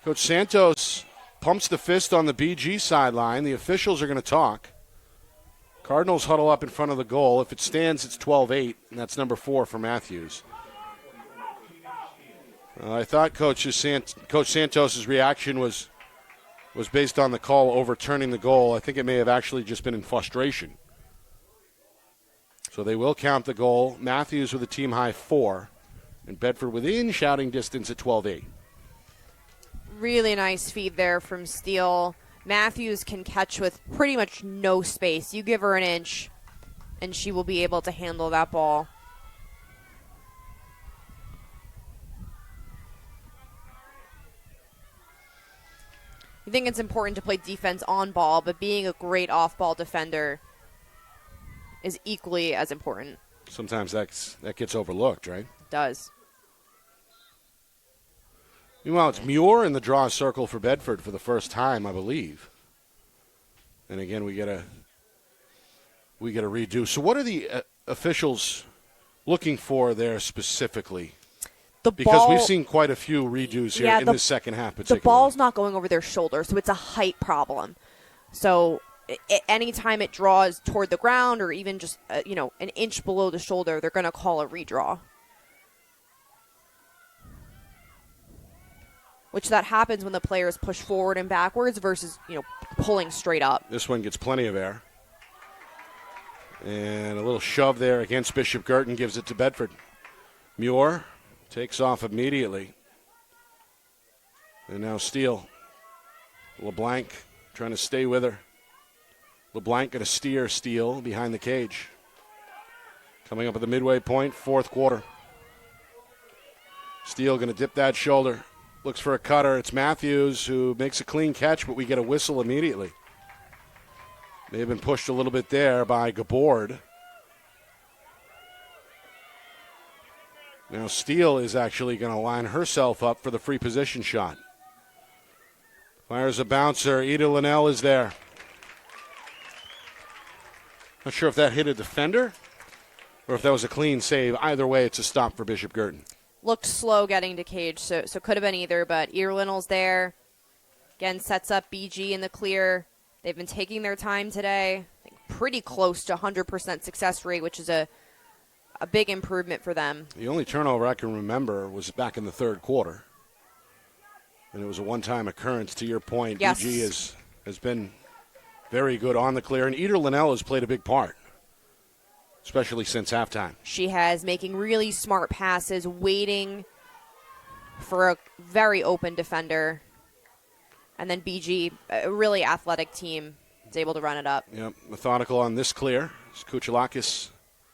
Coach Santos pumps the fist on the BG sideline. The officials are going to talk. Cardinals huddle up in front of the goal. If it stands, it's 12-8, and that's number 4 for Matthews. I thought Coach Santos' reaction was based on the call overturning the goal. I think it may have actually just been in frustration. So they will count the goal. Matthews with a team-high 4, and Bedford within shouting distance at 12-8. Really nice feed there from Steele. Matthews can catch with pretty much no space. You give her an inch, and she will be able to handle that ball. I think it's important to play defense on ball, but being a great off-ball defender is equally as important. Sometimes that gets overlooked, right? It does. Meanwhile, it's Muir in the draw circle for Bedford for the first time, I believe. And again, we get a redo. So what are the officials looking for there specifically? Because we've seen quite a few redos here in the second half particularly. The ball's not going over their shoulder, so it's a height problem. So anytime it draws toward the ground or even just an inch below the shoulder, they're going to call a redraw. Which that happens when the players push forward and backwards versus, pulling straight up. This one gets plenty of air. And a little shove there against Bishop Guertin gives it to Bedford. Muir takes off immediately. And now Steele. LeBlanc trying to stay with her. LeBlanc going to steer Steele behind the cage. Coming up at the midway point, fourth quarter. Steele going to dip that shoulder. Looks for a cutter. It's Matthews who makes a clean catch, but we get a whistle immediately. May have been pushed a little bit there by Gabord. Now Steele is actually going to line herself up for the free position shot. Fires a bouncer. Ida Linnell is there. Not sure if that hit a defender or if that was a clean save. Either way, it's a stop for Bishop Guertin. Looked slow getting to cage, so could have been either, but Linnell's there. Again, sets up BG in the clear. They've been taking their time today. I think pretty close to 100% success rate, which is a a big improvement for them. The only turnover I can remember was back in the third quarter. And it was a one-time occurrence, to your point. Yes. BG has been very good on the clear, and Eder Linnell has played a big part, especially since halftime. She has making really smart passes, waiting for a very open defender. And then BG, a really athletic team, is able to run it up. Yep, methodical on this clear. Kuchelakis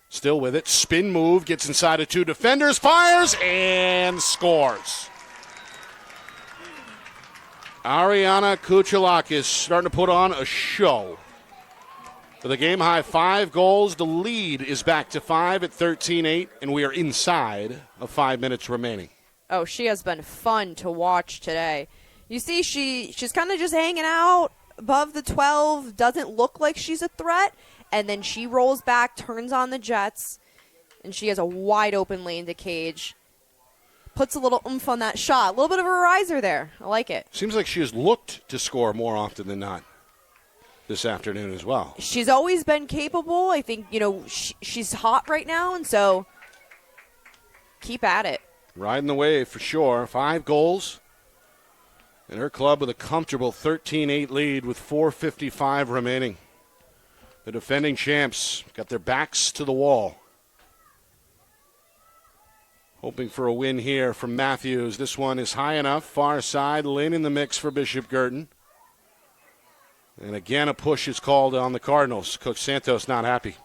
still with it. Spin move, gets inside of two defenders, fires, and scores. Ariana Kuchelakis starting to put on a show. For the game-high 5 goals, the lead is back to 5 at 13-8, and we are inside of 5 minutes remaining. Oh, she has been fun to watch today. You see, she's kind of just hanging out above the 12, doesn't look like she's a threat, and then she rolls back, turns on the jets, and she has a wide-open lane to cage. Puts a little oomph on that shot. A little bit of a riser there. I like it. Seems like she has looked to score more often than not this afternoon as well. She's always been capable. I think, she's hot right now, and so keep at it. Riding the wave for sure. 5 goals. And her club with a comfortable 13-8 lead with 4:55 remaining. The defending champs got their backs to the wall. Hoping for a win here from Matthews. This one is high enough. Far side. Lynn in the mix for Bishop Guertin. And again, a push is called on the Cardinals. Coach Santos not happy.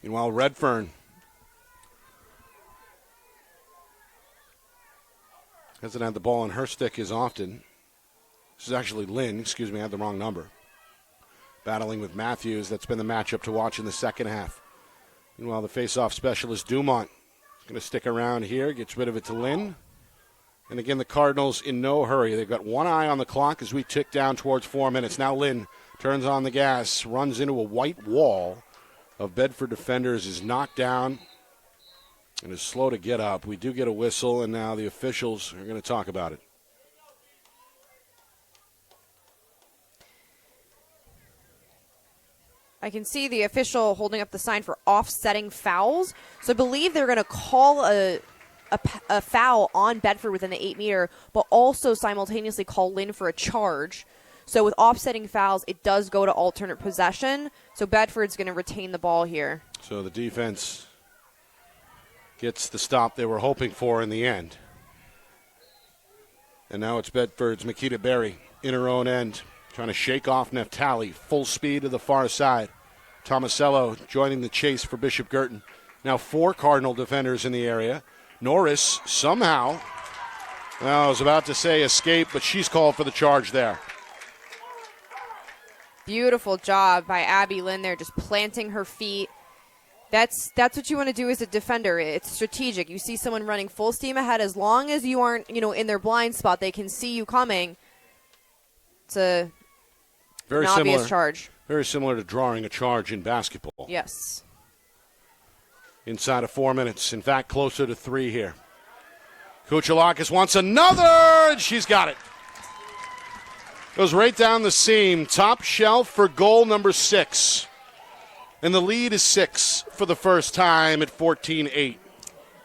Meanwhile, Redfern hasn't had the ball on her stick as often. This is actually Lynn. Excuse me, I had the wrong number. Battling with Matthews. That's been the matchup to watch in the second half. Meanwhile, the face-off specialist, Dumont, is going to stick around here. Gets rid of it to Lynn. And again, the Cardinals in no hurry. They've got one eye on the clock as we tick down towards 4 minutes. Now Lynn turns on the gas, runs into a white wall of Bedford defenders, is knocked down, and is slow to get up. We do get a whistle, and now the officials are going to talk about it. I can see the official holding up the sign for offsetting fouls. So I believe they're going to call a foul on Bedford within the 8-meter, but also simultaneously call Lynn for a charge. So with offsetting fouls, it does go to alternate possession. So Bedford's going to retain the ball here. So the defense gets the stop they were hoping for in the end. And now it's Bedford's Makita Berry in her own end, trying to shake off Neftali. Full speed to the far side. Tomasello joining the chase for Bishop Guertin. Now 4 Cardinal defenders in the area. Norris somehow, I was about to say escape, but she's called for the charge there. Beautiful job by Abby Lynn there, just planting her feet. That's what you want to do as a defender. It's strategic. You see someone running full steam ahead, as long as you aren't, in their blind spot, they can see you coming. It's an obvious charge. Very similar to drawing a charge in basketball. Yes. Inside of 4 minutes. In fact, closer to 3 here. Kuchelakis wants another, and she's got it. Goes right down the seam. Top shelf for goal number 6. And the lead is 6 for the first time at 14-8.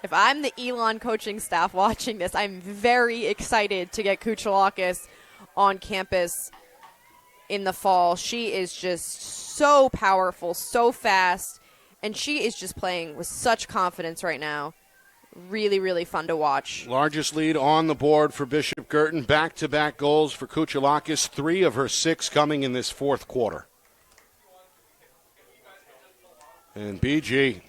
If I'm the Elon coaching staff watching this, I'm very excited to get Kuchelakis on campus in the fall. She is just so powerful, so fast, and she is just playing with such confidence right now. Really, really fun to watch. Largest lead on the board for Bishop Guertin. Back-to-back goals for Kuchelakis. 3 of her 6 coming in this fourth quarter. And BG,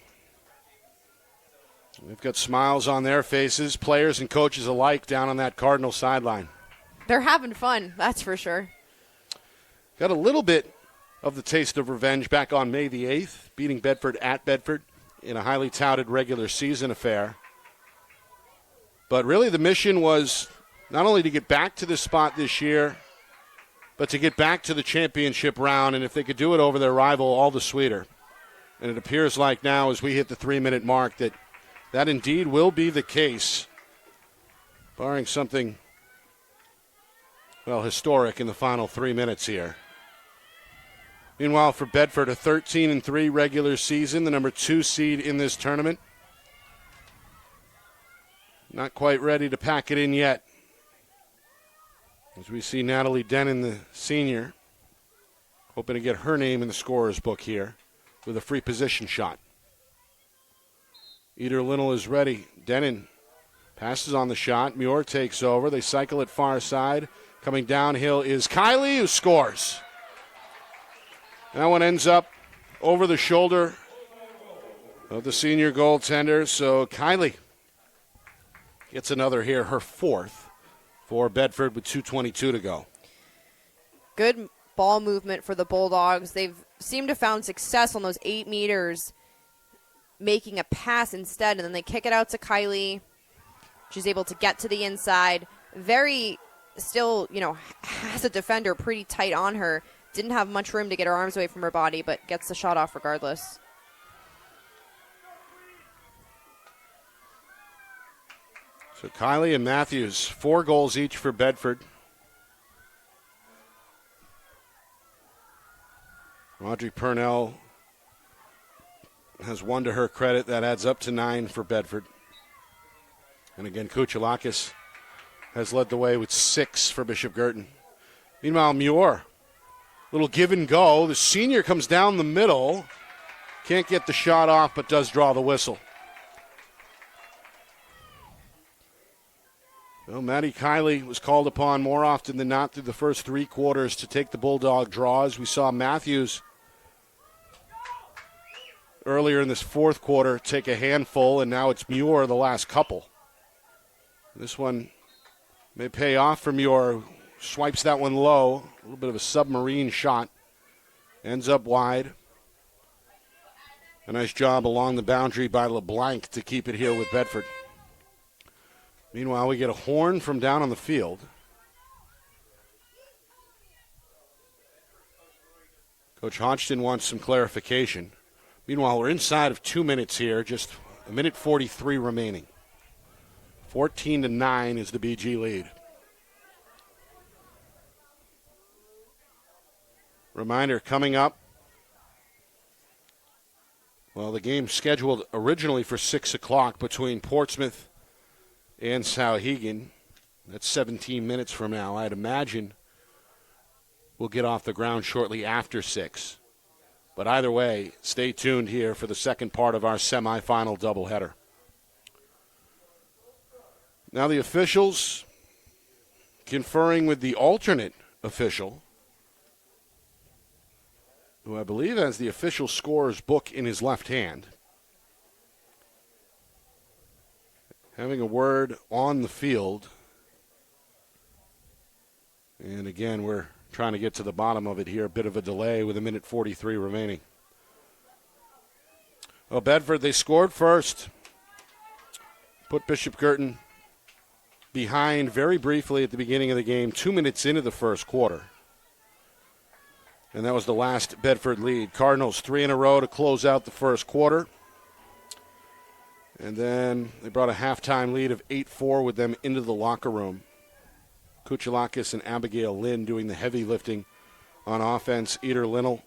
we've got smiles on their faces, players and coaches alike down on that Cardinal sideline. They're having fun, that's for sure. Got a little bit of the taste of revenge back on May the 8th, beating Bedford at Bedford in a highly touted regular season affair. But really the mission was not only to get back to this spot this year, but to get back to the championship round, and if they could do it over their rival, all the sweeter. And it appears like now as we hit the 3-minute mark that indeed will be the case, barring something, historic in the final 3 minutes here. Meanwhile, for Bedford, a 13-3 regular season, the number 2 seed in this tournament. Not quite ready to pack it in yet. As we see Natalie Denon, the senior, hoping to get her name in the scorer's book here with a free position shot. Eder Linnell is ready. Denon passes on the shot. Muir takes over. They cycle it far side. Coming downhill is Kylie, who scores. That one ends up over the shoulder of the senior goaltender. So Kylie gets another here, her 4th for Bedford with 2:22 to go. Good ball movement for the Bulldogs. They've seemed to have found success on those 8 meters, making a pass instead, and then they kick it out to Kylie. She's able to get to the inside. Very still, has a defender pretty tight on her. Didn't have much room to get her arms away from her body, but gets the shot off regardless. So Kylie and Matthews, 4 goals each for Bedford. Audrey Purnell has 1 to her credit. That adds up to 9 for Bedford. And again, Kuchelakis has led the way with 6 for Bishop Guertin. Meanwhile, Muir, little give and go. The senior comes down the middle. Can't get the shot off, but does draw the whistle. Well, Maddie Kiley was called upon more often than not through the first 3 quarters to take the Bulldog draws. We saw Matthews earlier in this 4th quarter take a handful, and now it's Muir the last couple. This one may pay off for Muir. Swipes that one low. A little bit of a submarine shot. Ends up wide. A nice job along the boundary by LeBlanc to keep it here with Bedford. Meanwhile, we get a horn from down on the field. Coach Hodgson wants some clarification. Meanwhile, we're inside of 2 minutes here, just a minute 43 remaining. 14-9 is the BG lead. Reminder coming up. Well, the game scheduled originally for 6 o'clock between Portsmouth and Sauhegan. That's 17 minutes from now. I'd imagine we'll get off the ground shortly after 6. But either way, stay tuned here for the second part of our semifinal doubleheader. Now the officials conferring with the alternate official, who I believe has the official scorer's book in his left hand. Having a word on the field. And again, we're trying to get to the bottom of it here. A bit of a delay with a minute 43 remaining. Well, Bedford, they scored first. Put Bishop Guertin behind very briefly at the beginning of the game, 2 minutes into the first quarter. And that was the last Bedford lead. Cardinals 3 in a row to close out the first quarter. And then they brought a halftime lead of 8-4 with them into the locker room. Kuchelakis and Abigail Lynn doing the heavy lifting on offense. Eder Linnell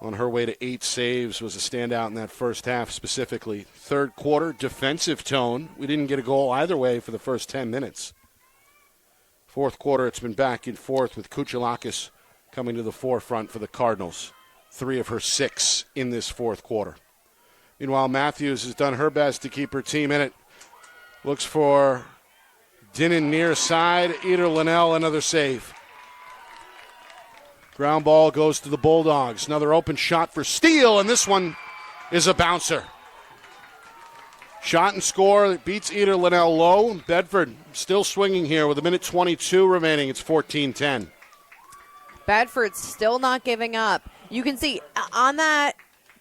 on her way to 8 saves was a standout in that first half specifically. Third quarter, defensive tone. We didn't get a goal either way for the first 10 minutes. Fourth quarter, it's been back and forth with Kuchelakis coming to the forefront for the Cardinals. 3 of her 6 in this fourth quarter. Meanwhile, Matthews has done her best to keep her team in it. Looks for Dinnan near side. Eder Linnell, another save. Ground ball goes to the Bulldogs. Another open shot for Steele, and this one is a bouncer. Shot and score that beats Eder Linnell low. Bedford still swinging here with a minute 22 remaining. It's 14-10. Bedford's still not giving up. You can see on that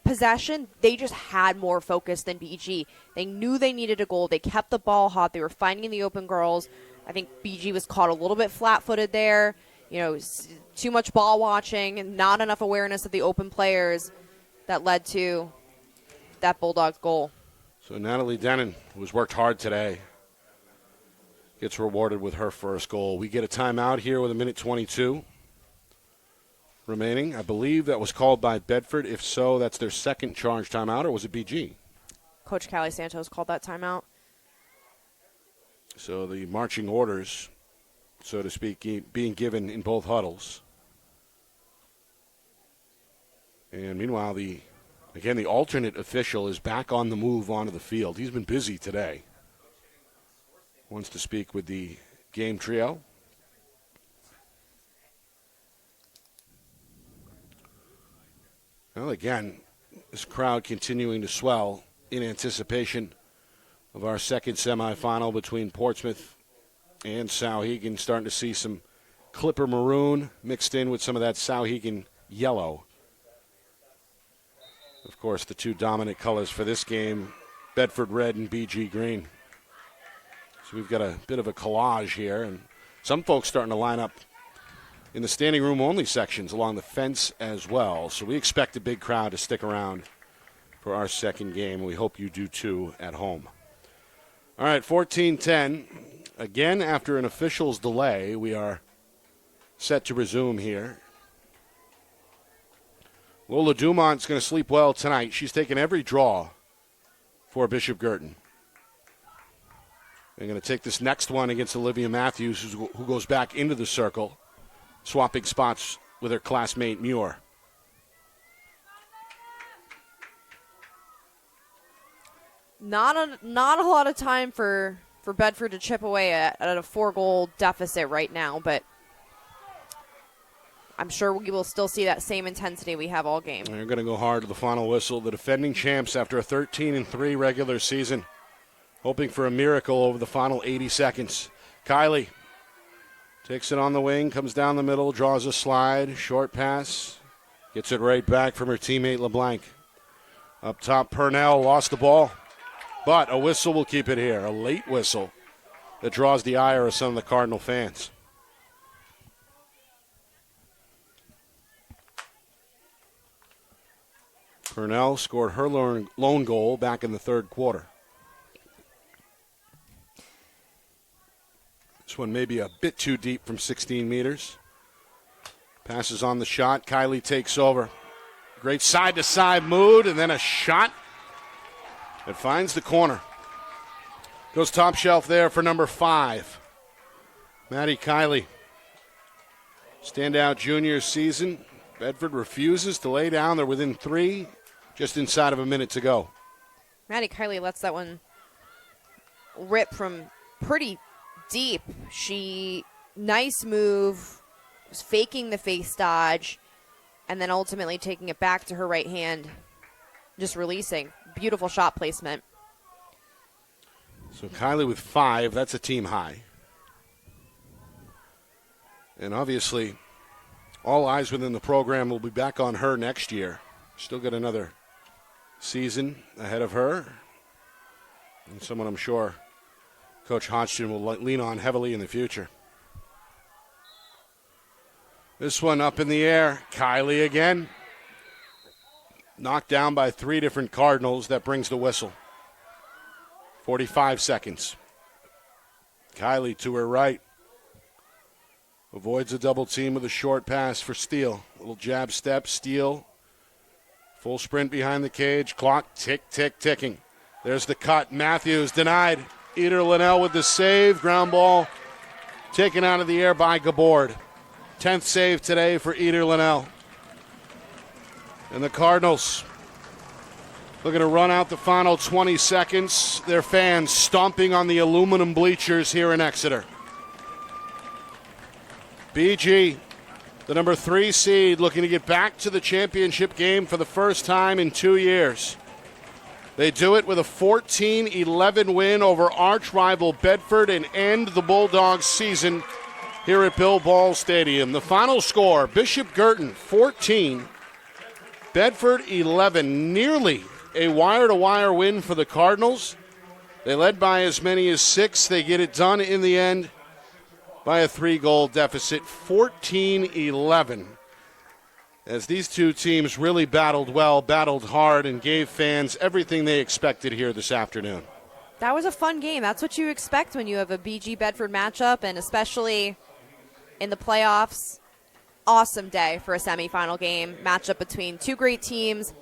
possession, they just had more focus than BG. They knew they needed a goal. They kept the ball hot. They were finding the open girls. I think BG was caught a little bit flat-footed there. Too much ball watching and not enough awareness of the open players that led to that Bulldogs goal. So Natalie Denon, who's worked hard today, gets rewarded with her first goal. We get a timeout here with a minute 22. remaining. I believe that was called by Bedford. If so, that's their second charge timeout, or was it BG? Coach Callie Santos called that timeout. So the marching orders, so to speak, being given in both huddles. And meanwhile, the alternate official is back on the move onto the field. He's been busy today. Wants to speak with the game trio. Well, again, this crowd continuing to swell in anticipation of our second semifinal between Portsmouth and Souhegan. Starting to see some Clipper maroon mixed in with some of that Souhegan yellow. Of course, the two dominant colors for this game, Bedford red and BG green. So we've got a bit of a collage here, and some folks starting to line up in the standing room only sections along the fence as well. So we expect a big crowd to stick around for our second game. We hope you do too at home. All right, 14-10. Again, after an official's delay, we are set to resume here. Lola Dumont's going to sleep well tonight. She's taken every draw for Bishop Guertin. They're going to take this next one against Olivia Matthews, who goes back into the circle, swapping spots with her classmate Muir. Not a lot of time for Bedford to chip away at a 4-goal deficit right now, but I'm sure we will still see that same intensity we have all game. They're going to go hard to the final whistle. The defending champs after a 13-3 regular season, hoping for a miracle over the final 80 seconds. Kylie takes it on the wing, comes down the middle, draws a slide, short pass, gets it right back from her teammate LeBlanc. Up top, Purnell lost the ball, but a whistle will keep it here, a late whistle that draws the ire of some of the Cardinal fans. Purnell scored her lone goal back in the third quarter. This one may be a bit too deep from 16 meters. Passes on the shot. Kylie takes over. Great side-to-side move, and then a shot that finds the corner. Goes top shelf there for number 5. Maddie Kylie. Standout junior season. Bedford refuses to lay down. They're within 3, just inside of a minute to go. Maddie Kylie lets that one rip from pretty deep. Nice move, was faking the face dodge, and then ultimately taking it back to her right hand, just releasing. Beautiful shot placement. So Kylie with 5, that's a team high. And obviously, all eyes within the program will be back on her next year. Still got another season ahead of her. And someone I'm sure Coach Hodgson will lean on heavily in the future. This one up in the air. Kylie again. Knocked down by 3 different Cardinals. That brings the whistle. 45 seconds. Kylie to her right. Avoids a double team with a short pass for Steele. Little jab step, Steele. Full sprint behind the cage. Clock tick, tick, ticking. There's the cut. Matthews denied. Eder Linnell with the save. Ground ball taken out of the air by Gabord. 10th save today for Eder Linnell. And the Cardinals looking to run out the final 20 seconds. Their fans stomping on the aluminum bleachers here in Exeter. BG, the number 3 seed, looking to get back to the championship game for the first time in 2 years. They do it with a 14-11 win over arch rival Bedford and end the Bulldogs season here at Bill Ball Stadium. The final score, Bishop Guertin 14, Bedford 11. Nearly a wire-to-wire win for the Cardinals. They led by as many as 6. They get it done in the end by a 3-goal deficit, 14-11. As these two teams really battled well, battled hard, and gave fans everything they expected here this afternoon. That was a fun game. That's what you expect when you have a BG Bedford matchup, and especially in the playoffs. awesome day for a semifinal game. Matchup between two great teams,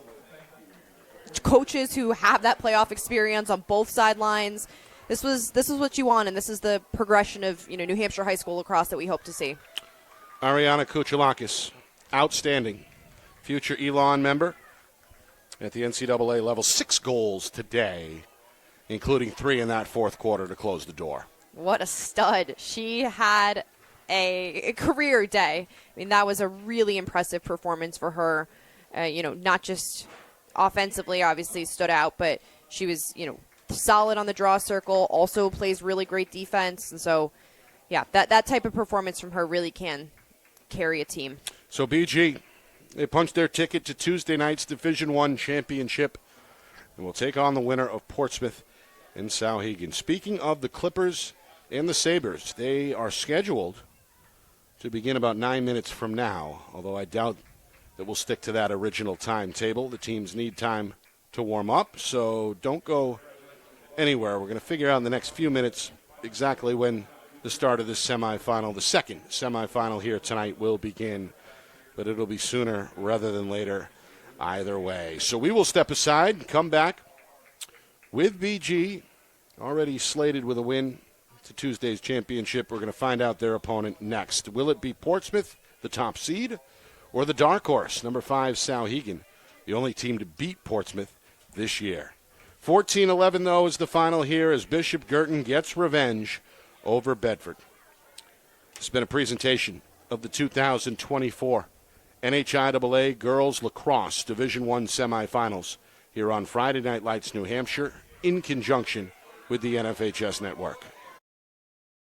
coaches who have that playoff experience on both sidelines. This is what you want, and this is the progression of New Hampshire high school lacrosse that we hope to see. Ariana Kuchalakis, outstanding. Future Elon member at the NCAA level. 6 goals today, including 3 in that fourth quarter to close the door. What a stud. She had a career day. I mean, that was a really impressive performance for her. Not just offensively, obviously stood out, but she was, solid on the draw circle, also plays really great defense. And so, yeah, that type of performance from her really can carry a team. So BG, they punched their ticket to Tuesday night's Division I championship and will take on the winner of Portsmouth and Souhegan. Speaking of the Clippers and the Sabres, they are scheduled to begin about 9 minutes from now, although I doubt that we'll stick to that original timetable. The teams need time to warm up, so don't go anywhere. We're going to figure out in the next few minutes exactly when the start of this semifinal, the second semifinal here tonight, will begin, but it'll be sooner rather than later either way. So we will step aside and come back with BG, already slated with a win to Tuesday's championship. We're going to find out their opponent next. Will it be Portsmouth, the top seed, or the dark horse, number 5, Souhegan, the only team to beat Portsmouth this year? 14-11, though, is the final here as Bishop Guertin gets revenge over Bedford. It's been a presentation of the 2024 NHIAA Girls Lacrosse Division I Semifinals here on Friday Night Lights New Hampshire in conjunction with the NFHS Network.